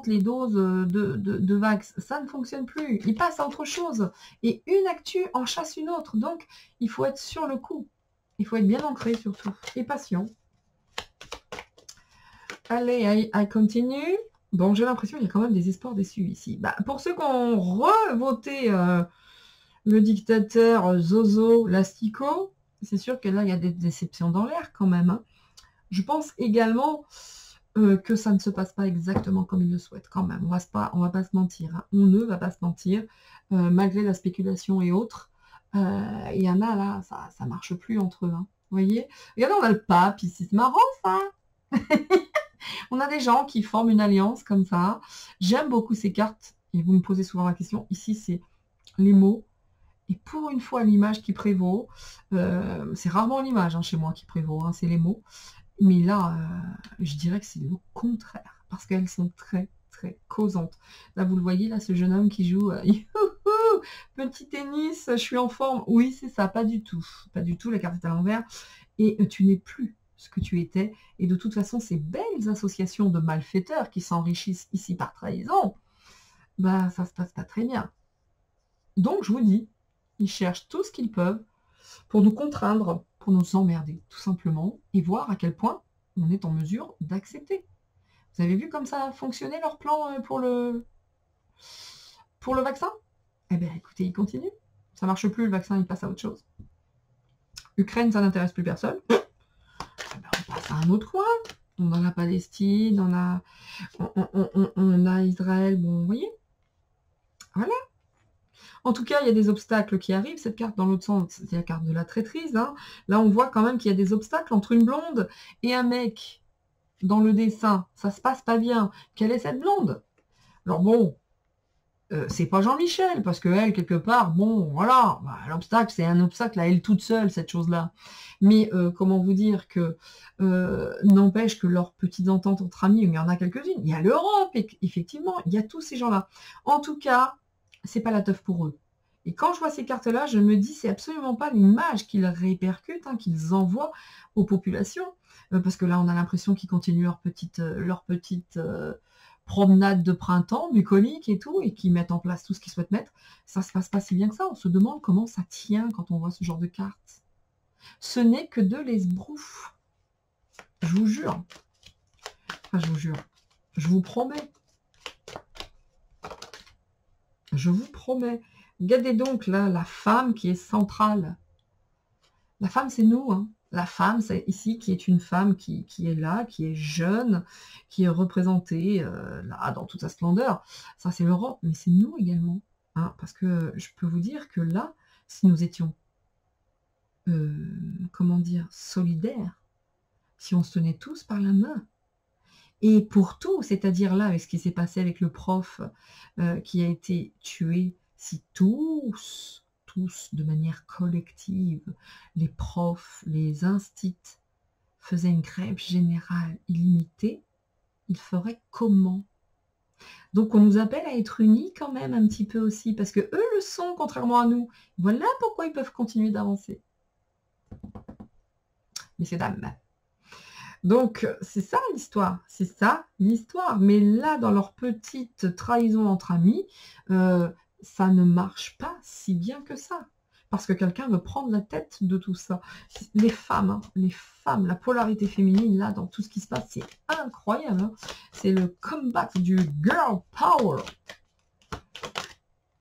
les doses de Vax. Ça ne fonctionne plus. Ils passent à autre chose. Et une actu en chasse une autre. Donc, il faut être sur le coup. Il faut être bien ancré surtout. Et patient. Allez, I continue. Bon, j'ai l'impression qu'il y a quand même des espoirs déçus ici. Bah, pour ceux qui ont revoté le dictateur Zozo Lastico, c'est sûr que là, il y a des déceptions dans l'air quand même. Hein. Je pense également... que ça ne se passe pas exactement comme ils le souhaitent quand même. On va pas se mentir. Hein. On ne va pas se mentir. Malgré la spéculation et autres, il y en a là, ça marche plus entre eux. Hein. Vous voyez? Regardez, on a le pape ici. C'est marrant ça. On a des gens qui forment une alliance comme ça. J'aime beaucoup ces cartes. Et vous me posez souvent la question. Ici, c'est les mots. Et pour une fois, l'image qui prévaut, c'est rarement l'image hein, chez moi qui prévaut, hein, c'est les mots. Mais là, je dirais que c'est le contraire, parce qu'elles sont très causantes. Là, vous le voyez, là, ce jeune homme qui joue petit tennis, je suis en forme. Oui, c'est ça, pas du tout. Pas du tout, la carte est à l'envers. Et tu n'es plus ce que tu étais. Et de toute façon, ces belles associations de malfaiteurs qui s'enrichissent ici par trahison, bah, ça se passe pas très bien. Donc, je vous dis, ils cherchent tout ce qu'ils peuvent pour nous contraindre, pour nous emmerder, tout simplement, et voir à quel point on est en mesure d'accepter. Vous avez vu comme ça a fonctionné leur plan pour le vaccin? Eh bien, écoutez, ils continuent. Ça marche plus, le vaccin, il passe à autre chose. Ukraine, ça n'intéresse plus personne. Eh ben, on passe à un autre coin. On a la Palestine, on a Israël, bon, vous voyez. Voilà. En tout cas, il y a des obstacles qui arrivent. Cette carte, dans l'autre sens, c'est la carte de la traîtrise. Hein. Là, on voit quand même qu'il y a des obstacles entre une blonde et un mec. Dans le dessin, ça se passe pas bien. Quelle est cette blonde? Alors bon, c'est pas Jean-Michel, parce que elle, quelque part, bon, voilà, bah, l'obstacle, c'est un obstacle à elle toute seule, cette chose-là. Mais comment vous dire que n'empêche que leurs petites ententes entre amis, il y en a quelques-unes. Il y a l'Europe, effectivement, il y a tous ces gens-là. En tout cas, c'est pas la teuf pour eux. Et quand je vois ces cartes-là, je me dis, c'est absolument pas l'image qu'ils répercutent, hein, qu'ils envoient aux populations. Parce que là, on a l'impression qu'ils continuent leur petite promenade de printemps, bucolique et tout, et qui mettent en place tout ce qu'ils souhaitent mettre. Ça se passe pas si bien que ça. On se demande comment ça tient quand on voit ce genre de cartes. Ce n'est que de l'esbrouf. Je vous jure. Enfin, je vous jure. Je vous promets. Je vous promets. Regardez donc là la femme qui est centrale. La femme, c'est nous. Hein. La femme, c'est ici qui est une femme qui est là, qui est jeune, qui est représentée là dans toute sa splendeur. Ça, c'est l'Europe, mais c'est nous également. Hein, parce que je peux vous dire que là, si nous étions, comment dire, solidaires, si on se tenait tous par la main, et pour tout, c'est-à-dire là, avec ce qui s'est passé avec le prof qui a été tué, si tous, de manière collective, les profs, les instits, faisaient une grève générale illimitée, ils feraient comment? Donc on nous appelle à être unis quand même un petit peu aussi, parce que eux le sont, contrairement à nous. Voilà pourquoi ils peuvent continuer d'avancer. Messieurs, dames. Donc, c'est ça l'histoire, c'est ça l'histoire. Mais là, dans leur petite trahison entre amis, ça ne marche pas si bien que ça. Parce que quelqu'un veut prendre la tête de tout ça. Les femmes, la polarité féminine, là, dans tout ce qui se passe, c'est incroyable. Hein. C'est le comeback du girl power.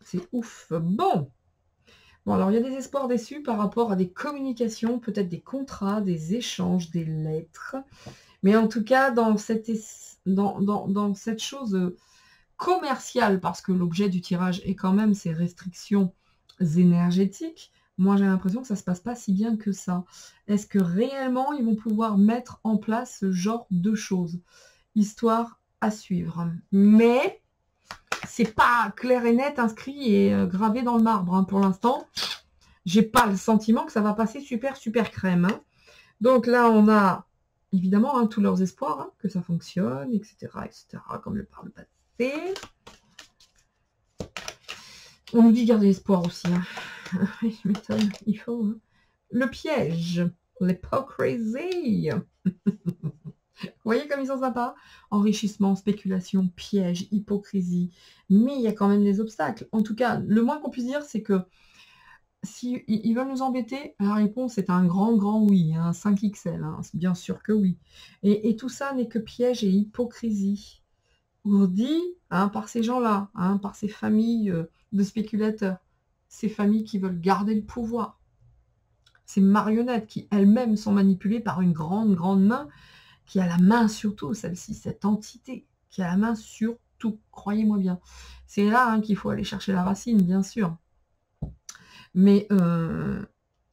C'est ouf. Bon, alors il y a des espoirs déçus par rapport à des communications, peut-être des contrats, des échanges, des lettres. Mais en tout cas, dans cette chose commerciale, parce que l'objet du tirage est quand même ces restrictions énergétiques, moi j'ai l'impression que ça ne se passe pas si bien que ça. Est-ce que réellement ils vont pouvoir mettre en place ce genre de choses? Histoire à suivre. Mais c'est pas clair et net inscrit et gravé dans le marbre hein, pour l'instant. J'ai pas le sentiment que ça va passer super crème. Hein. Donc là on a évidemment hein, tous leurs espoirs hein, que ça fonctionne, etc., comme le par le passé. On nous dit garder espoir aussi. Hein. Je m'étonne, il faut. Hein. Le piège, l'hypocrisie. Vous voyez comme ils sont sympas? Enrichissement, spéculation, piège, hypocrisie. Mais il y a quand même des obstacles. En tout cas, le moins qu'on puisse dire, c'est que si ils veulent nous embêter, la réponse est un grand oui, un 5XL. Hein, bien sûr que oui. Et tout ça n'est que piège et hypocrisie. Ourdi hein, par ces gens-là, hein, par ces familles de spéculateurs, ces familles qui veulent garder le pouvoir, ces marionnettes qui elles-mêmes sont manipulées par une grande main qui a la main sur tout, celle-ci, cette entité qui a la main sur tout, croyez-moi bien. C'est là hein, qu'il faut aller chercher la racine, bien sûr. Mais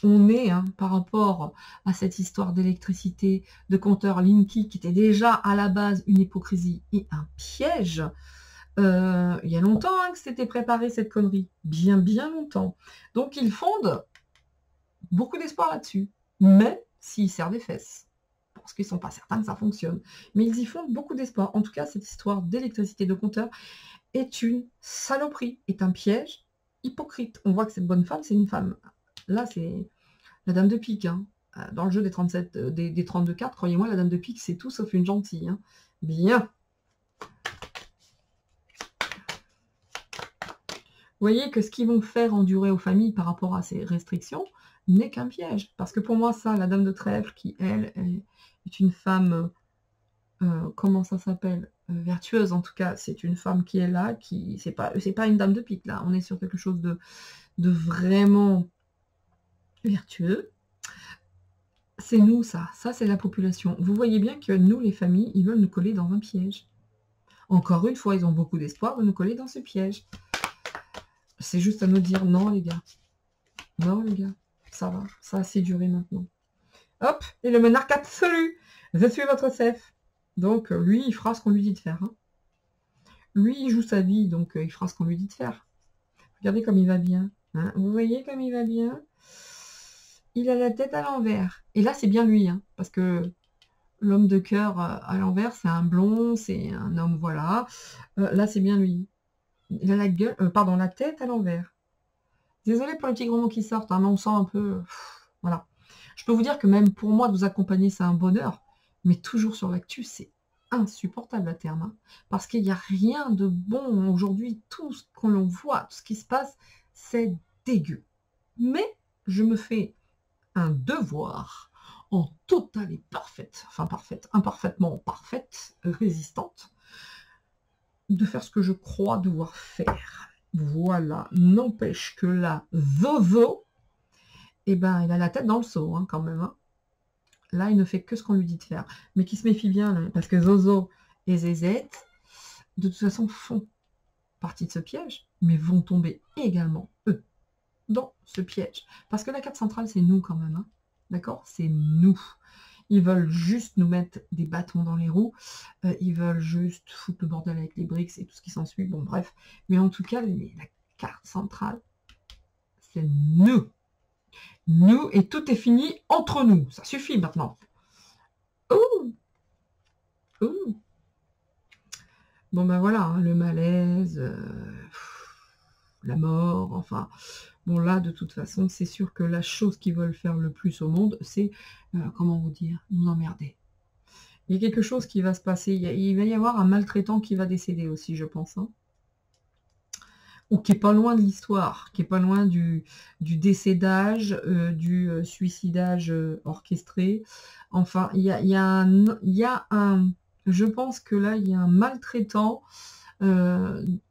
on est, hein, par rapport à cette histoire d'électricité, de compteur Linky, qui était déjà à la base une hypocrisie et un piège, il y a longtemps hein, que c'était préparé cette connerie. Bien longtemps. Donc ils fondent beaucoup d'espoir là-dessus. Mais s'ils serrent des fesses. Parce qu'ils ne sont pas certains que ça fonctionne. Mais ils y fondent beaucoup d'espoir. En tout cas, cette histoire d'électricité de compteur est une saloperie, est un piège hypocrite. On voit que cette bonne femme, c'est une femme. Là, c'est la dame de pique. Hein. Dans le jeu des 37, des 32 cartes, croyez-moi, la dame de pique, c'est tout sauf une gentille. Hein. Bien. voyez que ce qu'ils vont faire endurer aux familles par rapport à ces restrictions n'est qu'un piège. Parce que pour moi, ça, la dame de trèfle, qui, elle, est une femme, comment ça s'appelle, vertueuse en tout cas, c'est une femme qui est là, qui c'est pas une dame de pique, là. On est sur quelque chose de vraiment vertueux. C'est nous, ça c'est la population. Vous voyez bien que nous, les familles, ils veulent nous coller dans un piège. Encore une fois, ils ont beaucoup d'espoir de nous coller dans ce piège. C'est juste à nous dire non, les gars. Non, les gars, ça va, ça a assez duré maintenant. Hop, et le monarque absolu. Je suis votre chef. Donc, lui, il fera ce qu'on lui dit de faire. Hein. Lui, il joue sa vie, donc il fera ce qu'on lui dit de faire. Regardez comme il va bien. Hein. Vous voyez comme il va bien? Il a la tête à l'envers. Et là, c'est bien lui, hein, parce que l'homme de cœur à l'envers, c'est un blond, c'est un homme, voilà. Là, c'est bien lui. Il a la gueule, pardon, la tête à l'envers. Désolée pour les petits gros mots qui sortent, hein, mais on sent un peu... voilà. Je peux vous dire que même pour moi, de vous accompagner, c'est un bonheur. Mais toujours sur l'actu, c'est insupportable à terme. Hein, parce qu'il n'y a rien de bon aujourd'hui. Tout ce qu'on voit, tout ce qui se passe, c'est dégueu. Mais je me fais un devoir en totale et parfaite, enfin parfaite, imparfaitement parfaite, résistante, de faire ce que je crois devoir faire. Voilà, n'empêche que là, Zozo, eh ben, il a la tête dans le seau, hein, quand même. Hein. Là, il ne fait que ce qu'on lui dit de faire. Mais qui se méfie bien, là, parce que Zozo et Zézette, de toute façon, font partie de ce piège, mais vont tomber également, eux, dans ce piège. Parce que la carte centrale, c'est nous quand même. Hein. D'accord? C'est nous. Ils veulent juste nous mettre des bâtons dans les roues. Ils veulent juste foutre le bordel avec les briques et tout ce qui s'ensuit. Bon, bref. Mais en tout cas, la carte centrale, c'est nous. Nous, et tout est fini entre nous. Ça suffit maintenant. Ouh. Ouh. Bon, ben voilà, hein, le malaise, la mort, enfin... Bon, là, de toute façon, c'est sûr que la chose qu'ils veulent faire le plus au monde, c'est, comment vous dire, nous emmerder. Il y a quelque chose qui va se passer. Il va y avoir un maltraitant qui va décéder aussi, je pense. Hein. Ou qui est pas loin de l'histoire, qui est pas loin du décédage, du suicidage orchestré. Enfin, il y a un... Je pense que là, il y a un maltraitant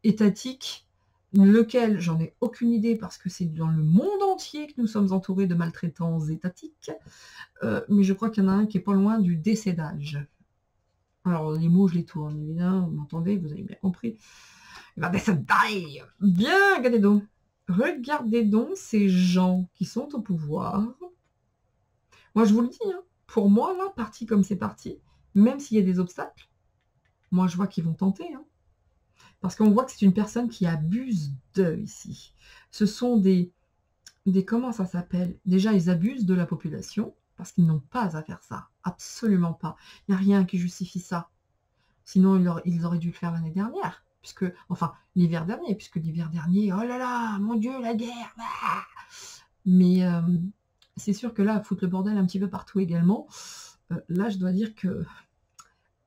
étatique, lequel j'en ai aucune idée parce que c'est dans le monde entier que nous sommes entourés de maltraitants étatiques, mais je crois qu'il y en a un qui est pas loin du décédage. Alors les mots je les tourne évidemment, vous m'entendez, vous avez bien compris. Il va décéder. Bien, regardez donc ces gens qui sont au pouvoir. Moi je vous le dis, hein, pour moi là, parti comme c'est parti, même s'il y a des obstacles, moi je vois qu'ils vont tenter, hein. Parce qu'on voit que c'est une personne qui abuse d'eux ici. Ce sont des comment ça s'appelle? Déjà, ils abusent de la population, parce qu'ils n'ont pas à faire ça. Absolument pas. Il n'y a rien qui justifie ça. Sinon, ils auraient dû le faire l'année dernière. Puisque, enfin, l'hiver dernier, puisque l'hiver dernier, oh là là, mon Dieu, la guerre. Ah. Mais c'est sûr que là, foutre le bordel un petit peu partout également, là, je dois dire que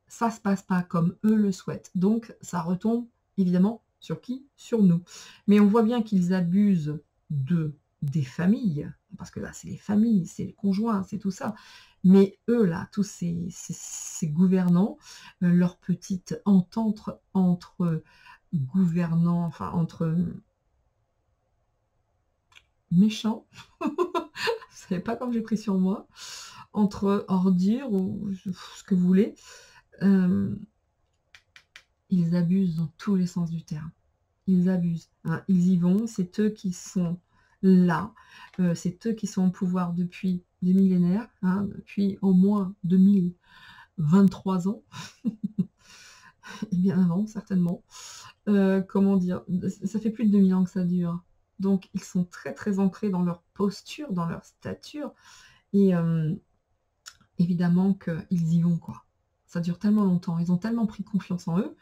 ça ne se passe pas comme eux le souhaitent. Donc, ça retombe évidemment sur qui? Sur nous. Mais on voit bien qu'ils abusent des familles, parce que là, c'est les familles, c'est les conjoints, c'est tout ça. Mais eux, là, tous ces gouvernants, leur petite entente entre gouvernants, enfin, entre méchants, vous savez pas comme j'ai pris sur moi, entre ordures, ou ce que vous voulez, ils abusent dans tous les sens du terme. Ils abusent. Hein. Ils y vont. C'est eux qui sont là. C'est eux qui sont au pouvoir depuis des millénaires. Hein, depuis au moins 2023 ans. Et bien avant, certainement. Comment dire? Ça fait plus de 2000 ans que ça dure. Donc, ils sont très, très ancrés dans leur posture, dans leur stature. Et évidemment qu'ils y vont, quoi. Ça dure tellement longtemps. Ils ont tellement pris confiance en eux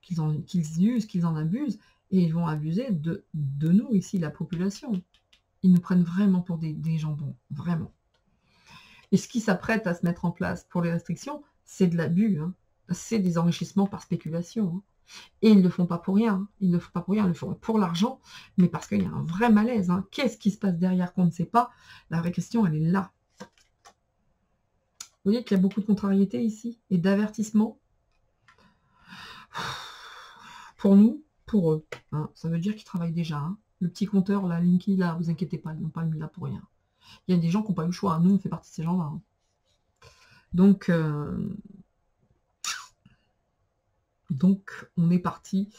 qu'ils usent, qu'ils en abusent, et ils vont abuser de nous ici, la population. Ils nous prennent vraiment pour des jambons, vraiment. Et ce qui s'apprête à se mettre en place pour les restrictions, c'est de l'abus, hein. C'est des enrichissements par spéculation. Hein. Et ils ne le font pas pour rien. Hein. Ils ne le font pas pour rien, ils le font pour l'argent, mais parce qu'il y a un vrai malaise. Hein. Qu'est-ce qui se passe derrière qu'on ne sait pas? La vraie question, elle est là. Vous voyez qu'il y a beaucoup de contrariétés ici et d'avertissements. Pour nous, pour eux. Hein. Ça veut dire qu'ils travaillent déjà. Hein. Le petit compteur, la Linky, là, vous inquiétez pas, ils n'ont pas mis là pour rien. Il y a des gens qui n'ont pas eu le choix. Hein. Nous, on fait partie de ces gens-là. Hein. Donc, on est parti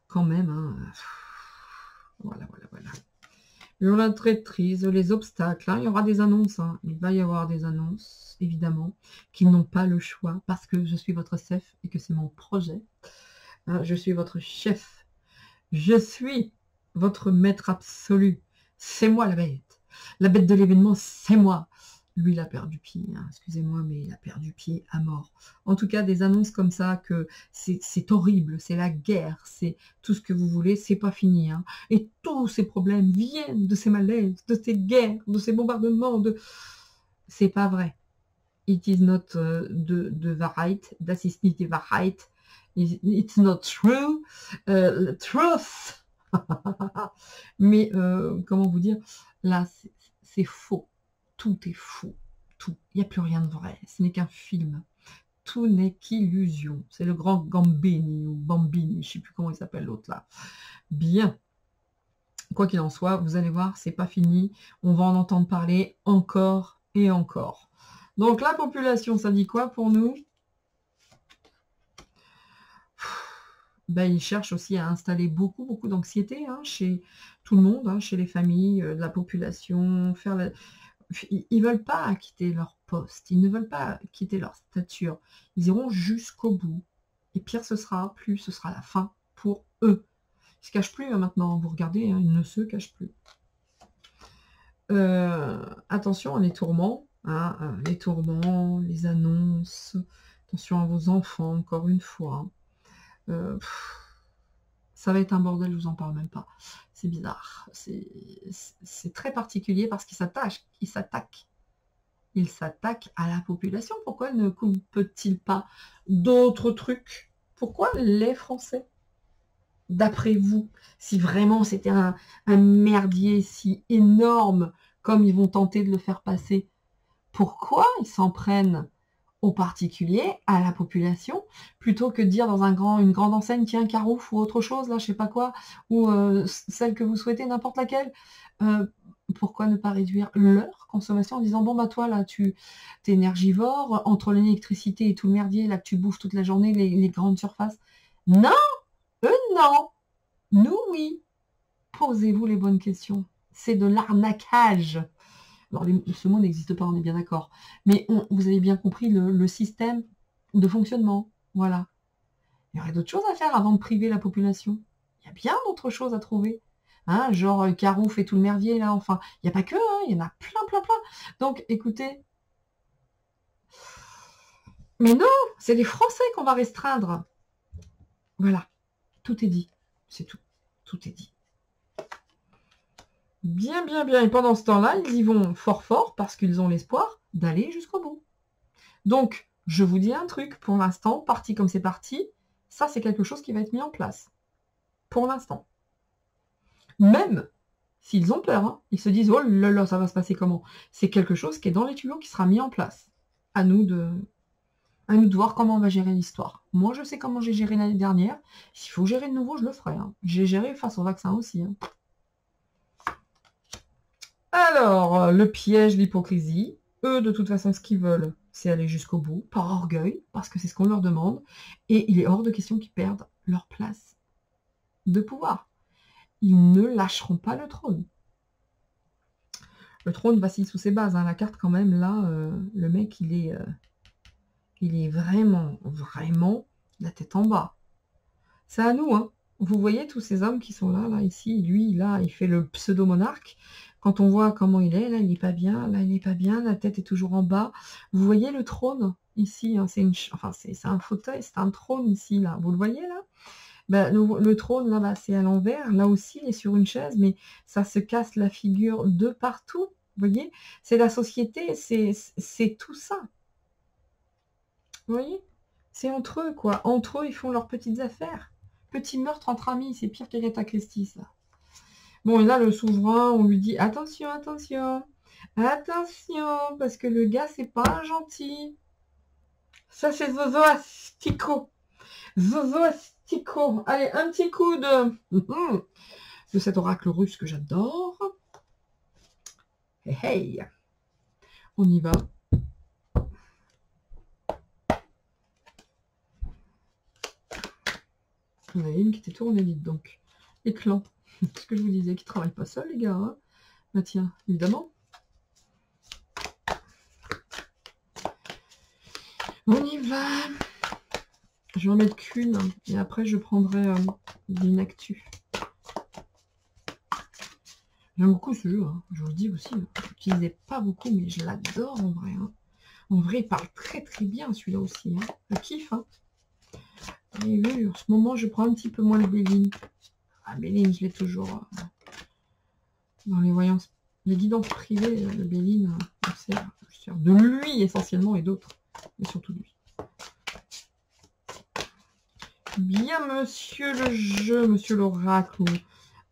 quand même. Hein. Voilà. La traîtrise, les obstacles. Hein. Il y aura des annonces. Hein. Il va y avoir des annonces, évidemment, qui n'ont pas le choix parce que je suis votre chef et que c'est mon projet. Hein. Je suis votre chef. Je suis votre maître absolu. C'est moi la bête. La bête de l'événement, c'est moi. Lui, il a perdu pied. Hein. Excusez-moi, mais il a perdu pied à mort. En tout cas, des annonces comme ça, que c'est horrible, c'est la guerre, c'est tout ce que vous voulez, c'est pas fini. Hein. Et tous ces problèmes viennent de ces malaises, de ces guerres, de ces bombardements. C'est pas vrai. It is not the Wahrheit. Das ist nicht die Wahrheit. It's not true. Truth. Mais comment vous dire, là c'est faux, tout est faux, tout, il n'y a plus rien de vrai, ce n'est qu'un film, tout n'est qu'illusion, c'est le grand Gambini ou Bambini, je ne sais plus comment il s'appelle l'autre là. Bien, quoi qu'il en soit, vous allez voir, c'est pas fini, on va en entendre parler encore et encore. Donc la population, ça dit quoi pour nous? Ben, ils cherchent aussi à installer beaucoup d'anxiété hein, chez tout le monde, hein, chez les familles, la population. Ils ne veulent pas quitter leur poste, ils ne veulent pas quitter leur stature. Ils iront jusqu'au bout. Et pire ce sera, plus ce sera la fin pour eux. Ils ne se cachent plus hein, maintenant, vous regardez, hein, ils ne se cachent plus. Attention à les tourments, hein, les tourments, les annonces. Attention à vos enfants, encore une fois. Ça va être un bordel, je vous en parle même pas. C'est bizarre. C'est très particulier parce qu'il s'attaque à la population. Pourquoi ne coupe-t-il pas d'autres trucs? Pourquoi les Français? D'après vous, si vraiment c'était un merdier si énorme comme ils vont tenter de le faire passer, pourquoi ils s'en prennent aux particuliers, à la population, plutôt que de dire dans une grande enseigne, tiens, Carouf ou autre chose, là, je sais pas quoi, ou celle que vous souhaitez, n'importe laquelle, pourquoi ne pas réduire leur consommation en disant, bon, bah toi, là, t'es énergivore, entre l'électricité et tout le merdier, là, que tu bouffes toute la journée, les grandes surfaces. Non, eux, non. Nous, oui. Posez-vous les bonnes questions. C'est de l'arnaquage. Alors, ce mot n'existe pas, on est bien d'accord. Mais vous avez bien compris le système de fonctionnement. Voilà. Il y aurait d'autres choses à faire avant de priver la population. Il y a bien d'autres choses à trouver. Hein, genre Carouf et tout le merdier, là, enfin. Il n'y a pas que, hein, il y en a plein. Donc, écoutez. Mais non, c'est les Français qu'on va restreindre. Voilà. Tout est dit. C'est tout. Tout est dit. Bien. Et pendant ce temps-là, ils y vont fort parce qu'ils ont l'espoir d'aller jusqu'au bout. Donc, je vous dis un truc, pour l'instant, parti comme c'est parti, ça c'est quelque chose qui va être mis en place. Pour l'instant. Même s'ils ont peur, hein, ils se disent, oh là là, ça va se passer comment? C'est quelque chose qui est dans les tuyaux, qui sera mis en place. À nous de voir comment on va gérer l'histoire. Moi, je sais comment j'ai géré l'année dernière. S'il faut gérer de nouveau, je le ferai. Hein. J'ai géré face au vaccin aussi. Hein. Alors, le piège, l'hypocrisie. Eux, de toute façon, ce qu'ils veulent, c'est aller jusqu'au bout, par orgueil, parce que c'est ce qu'on leur demande. Et il est hors de question qu'ils perdent leur place de pouvoir. Ils ne lâcheront pas le trône. Le trône vacille sous ses bases. Hein. La carte, quand même, là, le mec, il est vraiment la tête en bas. C'est à nous, hein. Vous voyez tous ces hommes qui sont là, ici, lui, là, il fait le pseudo-monarque. Quand on voit comment il est, là, il n'est pas bien, là, il n'est pas bien, la tête est toujours en bas. Vous voyez le trône, ici, hein, c'est un fauteuil, c'est un trône ici, là. Vous le voyez, là? Ben, le trône, là, c'est à l'envers. Là aussi, il est sur une chaise, mais ça se casse la figure de partout. Vous voyez? C'est la société, c'est tout ça. Vous voyez? C'est entre eux, quoi. Entre eux, ils font leurs petites affaires. Petit meurtre entre amis, c'est pire qu'Agatha Christie, ça. Bon, et là, le souverain, on lui dit, attention, attention, attention, parce que le gars, c'est pas un gentil. Ça, c'est Zozo Astico. Zozo Astico. Allez, un petit coup de cet oracle russe que j'adore. Hey, hey. On y va. Il y en avait une qui était tournée vite, donc. Les clans. C'est ce que je vous disais, qui ne travaillent pas seuls, les gars. Hein. Bah tiens, évidemment. On y va. Je vais en mettre qu'une, et après je prendrai une actu. J'aime beaucoup ce jeu, hein. Je vous le dis aussi. Hein. Je l'utilisais pas beaucoup, mais je l'adore en vrai. Hein. En vrai, il parle très très bien celui-là aussi. Hein. Je kiffe. Hein. Et oui, en ce moment, je prends un petit peu moins le Béline. Ah, Béline, je l'ai toujours dans les voyances, les guidances privées, le Béline, je sers de lui essentiellement et d'autres, mais surtout de lui. Bien, monsieur le jeu, monsieur l'oracle.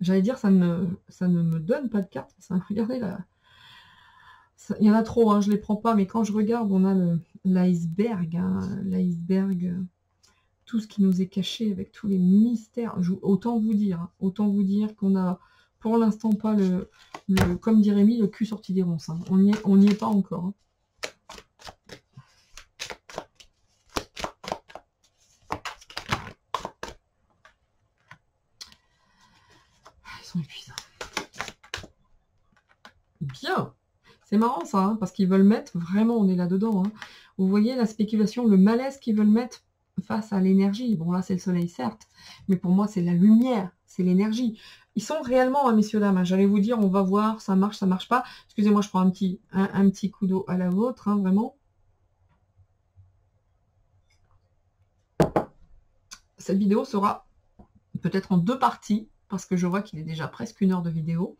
J'allais dire, ça ne me donne pas de carte. Regardez là. Il y en a trop, hein, je ne les prends pas, mais quand je regarde, on a l'iceberg. Hein, l'iceberg, tout ce qui nous est caché avec tous les mystères. Autant vous dire qu'on a pour l'instant pas le, comme dit Rémi, le cul sorti des ronces. Hein. On n'y est pas encore. Hein. Ils sont épuisants. Bien. C'est marrant ça, hein, parce qu'ils veulent mettre, vraiment on est là-dedans. Hein. Vous voyez la spéculation, le malaise qu'ils veulent mettre face à l'énergie. Bon là c'est le soleil certes, mais pour moi c'est la lumière, c'est l'énergie. Ils sont réellement, hein, messieurs dames, hein, j'allais vous dire on va voir, ça marche pas. Excusez-moi, je prends un petit coup d'eau à la vôtre, hein, vraiment. Cette vidéo sera peut-être en 2 parties, parce que je vois qu'il est déjà presque 1 heure de vidéo.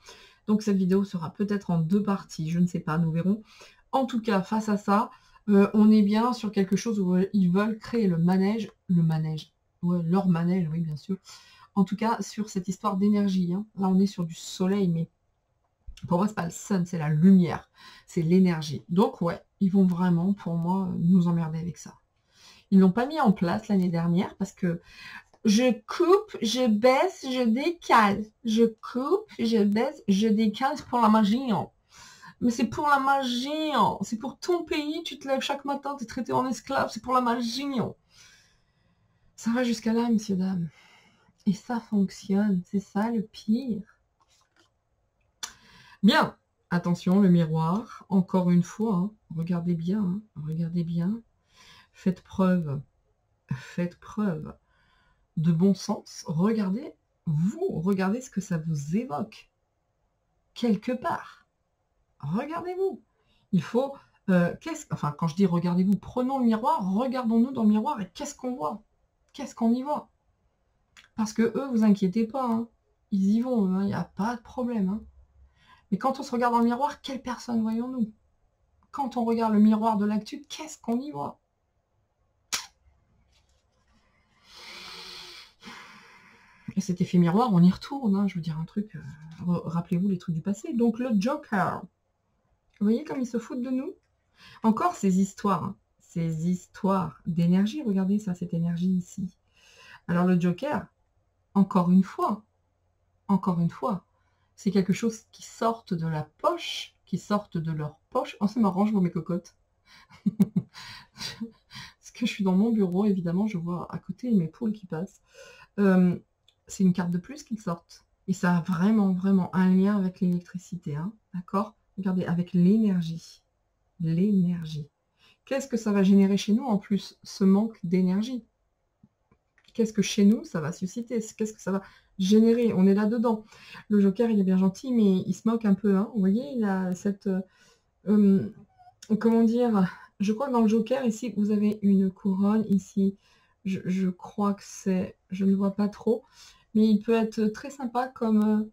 Donc cette vidéo sera peut-être en 2 parties, je ne sais pas, nous verrons. En tout cas, face à ça, on est bien sur quelque chose où ils veulent créer le manège, ouais, leur manège, oui bien sûr. En tout cas, sur cette histoire d'énergie. Hein. Là, on est sur du soleil, mais pour moi, c'est pas le sun, c'est la lumière, c'est l'énergie. Donc ouais, ils vont vraiment, pour moi, nous emmerder avec ça. Ils l'ont pas mis en place l'année dernière parce que je coupe, je baisse, je décale. Je coupe, je baisse, je décale. C'est pour la magie. Hein. Mais c'est pour la magie. Hein. C'est pour ton pays. Tu te lèves chaque matin, tu es traité en esclave. C'est pour la magie. Hein. Ça va jusqu'à là, messieurs, dames. Et ça fonctionne. C'est ça le pire. Bien. Attention, le miroir. Encore une fois. Hein. Regardez bien. Hein. Regardez bien. Faites preuve. Faites preuve de bon sens, regardez ce que ça vous évoque, quelque part. Regardez-vous. Il faut, quand je dis regardez-vous, prenons le miroir, regardons-nous dans le miroir et qu'est-ce qu'on voit? Qu'est-ce qu'on y voit? Parce que eux, vous inquiétez pas, hein, ils y vont, il n'y a pas de problème. Hein. Mais quand on se regarde dans le miroir, quelle personne voyons-nous? Quand on regarde le miroir de l'actu, qu'est-ce qu'on y voit? Et cet effet miroir, on y retourne, hein, je veux dire un truc, rappelez-vous les trucs du passé. Donc le Joker, vous voyez comme ils se foutent de nous? Encore ces histoires d'énergie, regardez ça, cette énergie ici. Alors le Joker, encore une fois, c'est quelque chose qui sorte de la poche, qui sortent de leur poche. Oh c'est marrant, je vois mes cocottes. Parce que je suis dans mon bureau, évidemment, je vois à côté mes poules qui passent. C'est une carte de plus qu'ils sortent. Et ça a vraiment, vraiment un lien avec l'électricité. Hein, d'accord? Regardez, avec l'énergie. L'énergie. Qu'est-ce que ça va générer chez nous, en plus, ce manque d'énergie? Qu'est-ce que chez nous, ça va susciter? Qu'est-ce que ça va générer? On est là-dedans. Le Joker, il est bien gentil, mais il se moque un peu. Hein. Vous voyez, il a cette... comment dire? Je crois que dans le Joker, ici, vous avez une couronne. Ici, je crois que c'est... Je ne vois pas trop. Mais il peut être très sympa comme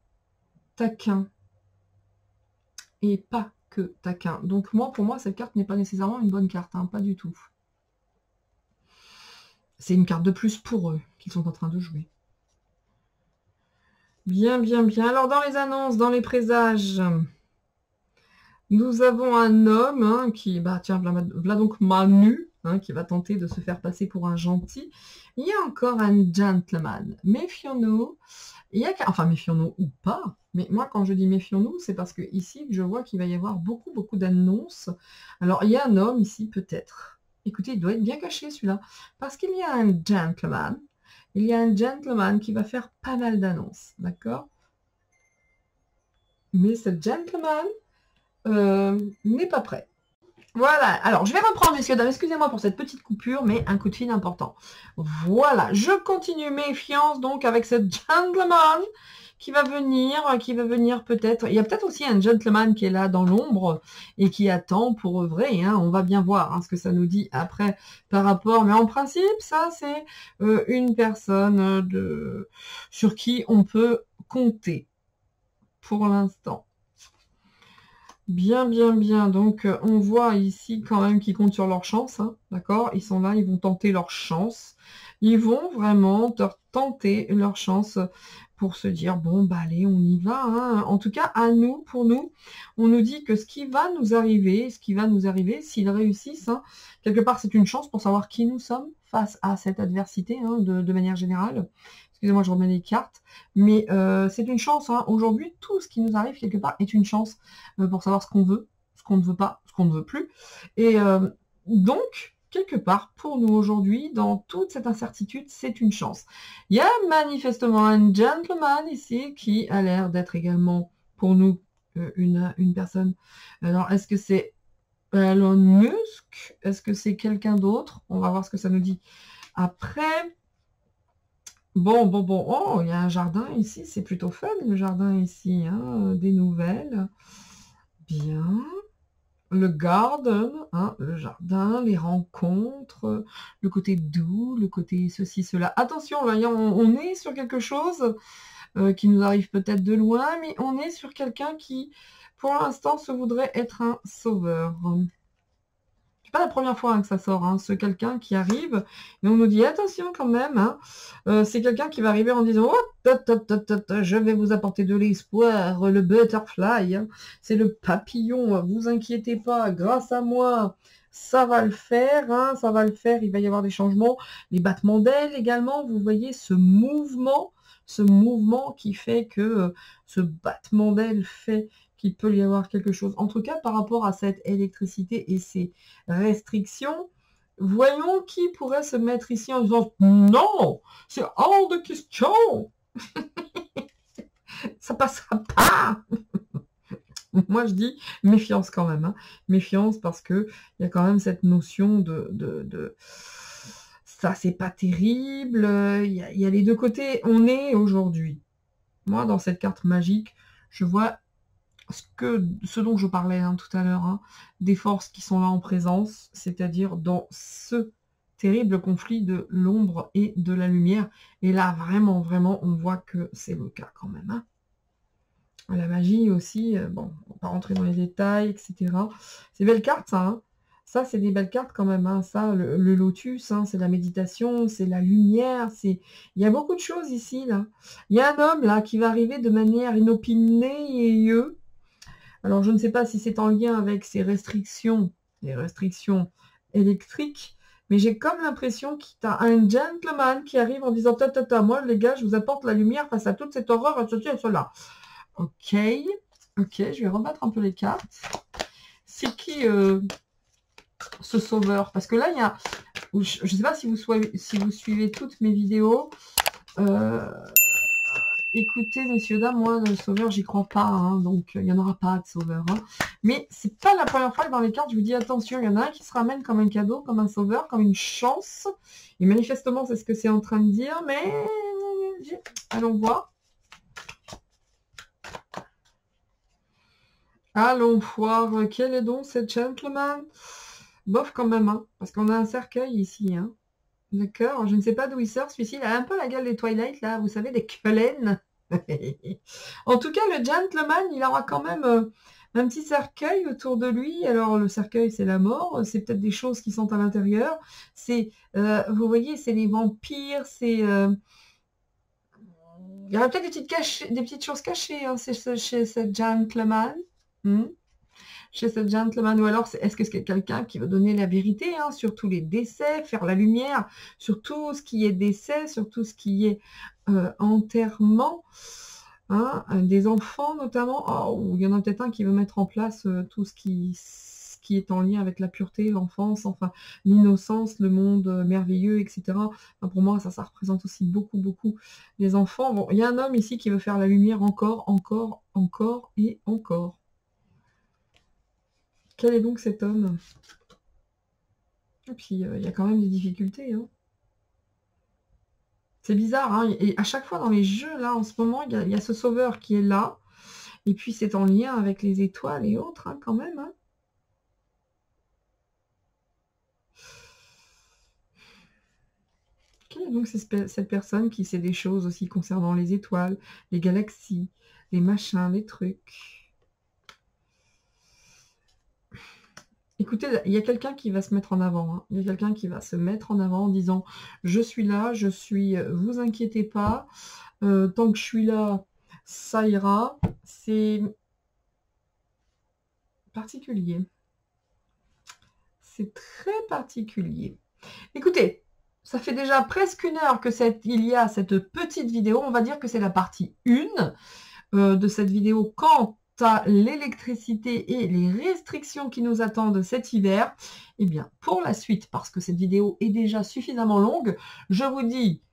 taquin. Et pas que taquin. Donc pour moi, cette carte n'est pas nécessairement une bonne carte. Hein, pas du tout. C'est une carte de plus pour eux qu'ils sont en train de jouer. Bien, bien, bien. Alors, dans les annonces, dans les présages, nous avons un homme hein, qui, bah tiens, voilà donc Manu, hein, qui va tenter de se faire passer pour un gentil. Il y a encore un gentleman. Méfions-nous. Il y a, enfin, méfions-nous ou pas. Mais moi, quand je dis méfions-nous, c'est parce que ici, je vois qu'il va y avoir beaucoup, beaucoup d'annonces. Alors, il y a un homme ici, peut-être. Écoutez, il doit être bien caché, celui-là. Parce qu'il y a un gentleman. Il y a un gentleman qui va faire pas mal d'annonces. D'accord? Mais ce gentleman n'est pas prêt. Voilà, alors je vais reprendre, messieurs, dames, excusez-moi pour cette petite coupure, mais un coup de fil important. Voilà, je continue méfiance donc avec ce gentleman qui va venir peut-être. Il y a peut-être aussi un gentleman qui est là dans l'ombre et qui attend pour œuvrer. Hein. On va bien voir hein, ce que ça nous dit après par rapport. Mais en principe, ça c'est une personne sur qui on peut compter pour l'instant. Bien, bien, bien. Donc, on voit ici quand même qu'ils comptent sur leur chance. Hein, d'accord? Ils sont là, ils vont tenter leur chance. Ils vont vraiment tenter leur chance pour se dire, bon, bah allez, on y va. Hein. En tout cas, à nous, pour nous, on nous dit que ce qui va nous arriver, s'ils réussissent, hein, quelque part, c'est une chance pour savoir qui nous sommes face à cette adversité, hein, de manière générale. Excusez-moi, je remets les cartes. Mais c'est une chance. Hein. Aujourd'hui, tout ce qui nous arrive, quelque part, est une chance pour savoir ce qu'on veut, ce qu'on ne veut pas, ce qu'on ne veut plus. Et donc, quelque part, pour nous aujourd'hui, dans toute cette incertitude, c'est une chance. Il y a manifestement un gentleman ici qui a l'air d'être également, pour nous, une personne. Alors, est-ce que c'est Elon Musk? Est-ce que c'est quelqu'un d'autre? On va voir ce que ça nous dit après. Bon, bon, bon. Oh, il y a un jardin ici. C'est plutôt fun, le jardin ici. Hein, des nouvelles. Bien. Le garden, hein, le jardin, les rencontres, le côté doux, le côté ceci, cela. Attention, là, on est sur quelque chose qui nous arrive peut-être de loin, mais on est sur quelqu'un qui, pour l'instant, se voudrait être un sauveur. Pas la première fois hein, que ça sort, hein, ce quelqu'un qui arrive, et on nous dit attention quand même, hein, c'est quelqu'un qui va arriver en disant oh, je vais vous apporter de l'espoir, le butterfly, hein, c'est le papillon, vous inquiétez pas, grâce à moi, ça va le faire, hein, ça va le faire, il va y avoir des changements, les battements d'ailes également, vous voyez ce mouvement qui fait que ce battement d'ailes fait qu'il peut y avoir quelque chose. En tout cas, par rapport à cette électricité et ces restrictions, voyons qui pourrait se mettre ici en disant « Non, c'est hors de question, ça passera pas !» Moi, je dis méfiance quand même. Hein. Méfiance parce qu'il y a quand même cette notion de ça, c'est pas terrible. Il y a les deux côtés. On est aujourd'hui. Moi, dans cette carte magique, je vois ce dont je parlais hein, tout à l'heure, hein, des forces qui sont là en présence, c'est-à-dire dans ce terrible conflit de l'ombre et de la lumière. Et là, vraiment, vraiment, on voit que c'est le cas quand même. Hein. La magie aussi, bon, on va pas rentrer dans les détails, etc. C'est belle carte, ça. Hein. Ça, c'est des belles cartes quand même. Hein. Ça, le lotus, hein, c'est la méditation, c'est la lumière. Il y a beaucoup de choses ici. Là. Il y a un homme là qui va arriver de manière inopinée et alors, je ne sais pas si c'est en lien avec ces restrictions, les restrictions électriques, mais j'ai comme l'impression qu'il y a un gentleman qui arrive en disant « moi, les gars, je vous apporte la lumière face à toute cette horreur, et ceci et cela. » Ok, ok, je vais rebattre un peu les cartes. C'est qui ce sauveur? Parce que là, il y a... Je ne sais pas si vous suivez toutes mes vidéos. Écoutez, messieurs, dames, moi, le sauveur, j'y crois pas, hein, donc il n'y en aura pas de sauveur. Hein. Mais c'est pas la première fois que dans les cartes, je vous dis attention, il y en a un qui se ramène comme un cadeau, comme un sauveur, comme une chance. Et manifestement, c'est ce que c'est en train de dire, mais allons voir. Allons voir, quel est donc ce gentleman? Bof quand même, hein, parce qu'on a un cercueil ici, hein. D'accord, je ne sais pas d'où il sort, celui-ci, il a un peu la gueule des Twilight, là, vous savez, des Cullen. En tout cas, le gentleman, il aura quand même un petit cercueil autour de lui. Alors, le cercueil, c'est la mort, c'est peut-être des choses qui sont à l'intérieur. C'est, vous voyez, c'est les vampires, c'est Il y aurait peut-être des petites choses cachées hein, chez ce gentleman. Hmm. Chez ce gentleman, ou alors est-ce que c'est quelqu'un qui veut donner la vérité hein, sur tous les décès, faire la lumière sur tout ce qui est décès, sur tout ce qui est enterrement, hein, des enfants notamment. Oh, il y en a peut-être un qui veut mettre en place tout ce qui est en lien avec la pureté, l'enfance, enfin l'innocence, le monde merveilleux, etc. Enfin, pour moi, ça représente aussi beaucoup, beaucoup les enfants. Bon, il y a un homme ici qui veut faire la lumière encore, encore, encore et encore. Quel est donc cet homme? Et puis, il y a quand même des difficultés. Hein. C'est bizarre, hein, et à chaque fois dans les jeux, là, en ce moment, il y a ce sauveur qui est là. Et puis, c'est en lien avec les étoiles et autres, hein, quand même. Hein. Quelle est donc cette personne qui sait des choses aussi concernant les étoiles, les galaxies, les machins, les trucs? Écoutez, il y a quelqu'un qui va se mettre en avant. Hein. Il y a quelqu'un qui va se mettre en avant en disant « Je suis là, je suis... vous inquiétez pas. Tant que je suis là, ça ira. » C'est particulier. C'est très particulier. Écoutez, ça fait déjà presque 1 heure que il y a cette petite vidéo. On va dire que c'est la partie 1 de cette vidéo quant à l'électricité et les restrictions qui nous attendent cet hiver. Eh bien, pour la suite, parce que cette vidéo est déjà suffisamment longue, je vous dis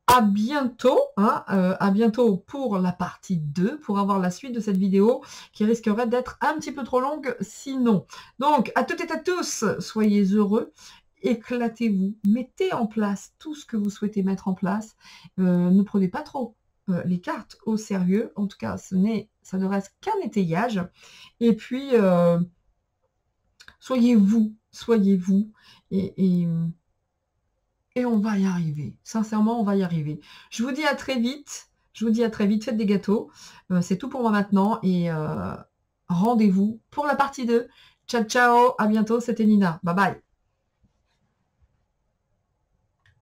à bientôt, hein, à bientôt pour la partie 2, pour avoir la suite de cette vidéo qui risquerait d'être un petit peu trop longue sinon. Donc, à toutes et à tous, soyez heureux, éclatez-vous, mettez en place tout ce que vous souhaitez mettre en place, ne prenez pas trop les cartes au sérieux, en tout cas ça ne reste qu'un étayage, et puis soyez vous, et on va y arriver. Sincèrement, on va y arriver. Je vous dis à très vite. Faites des gâteaux. C'est tout pour moi maintenant. Et rendez-vous pour la partie 2. Ciao, ciao. À bientôt. C'était Nina. Bye bye.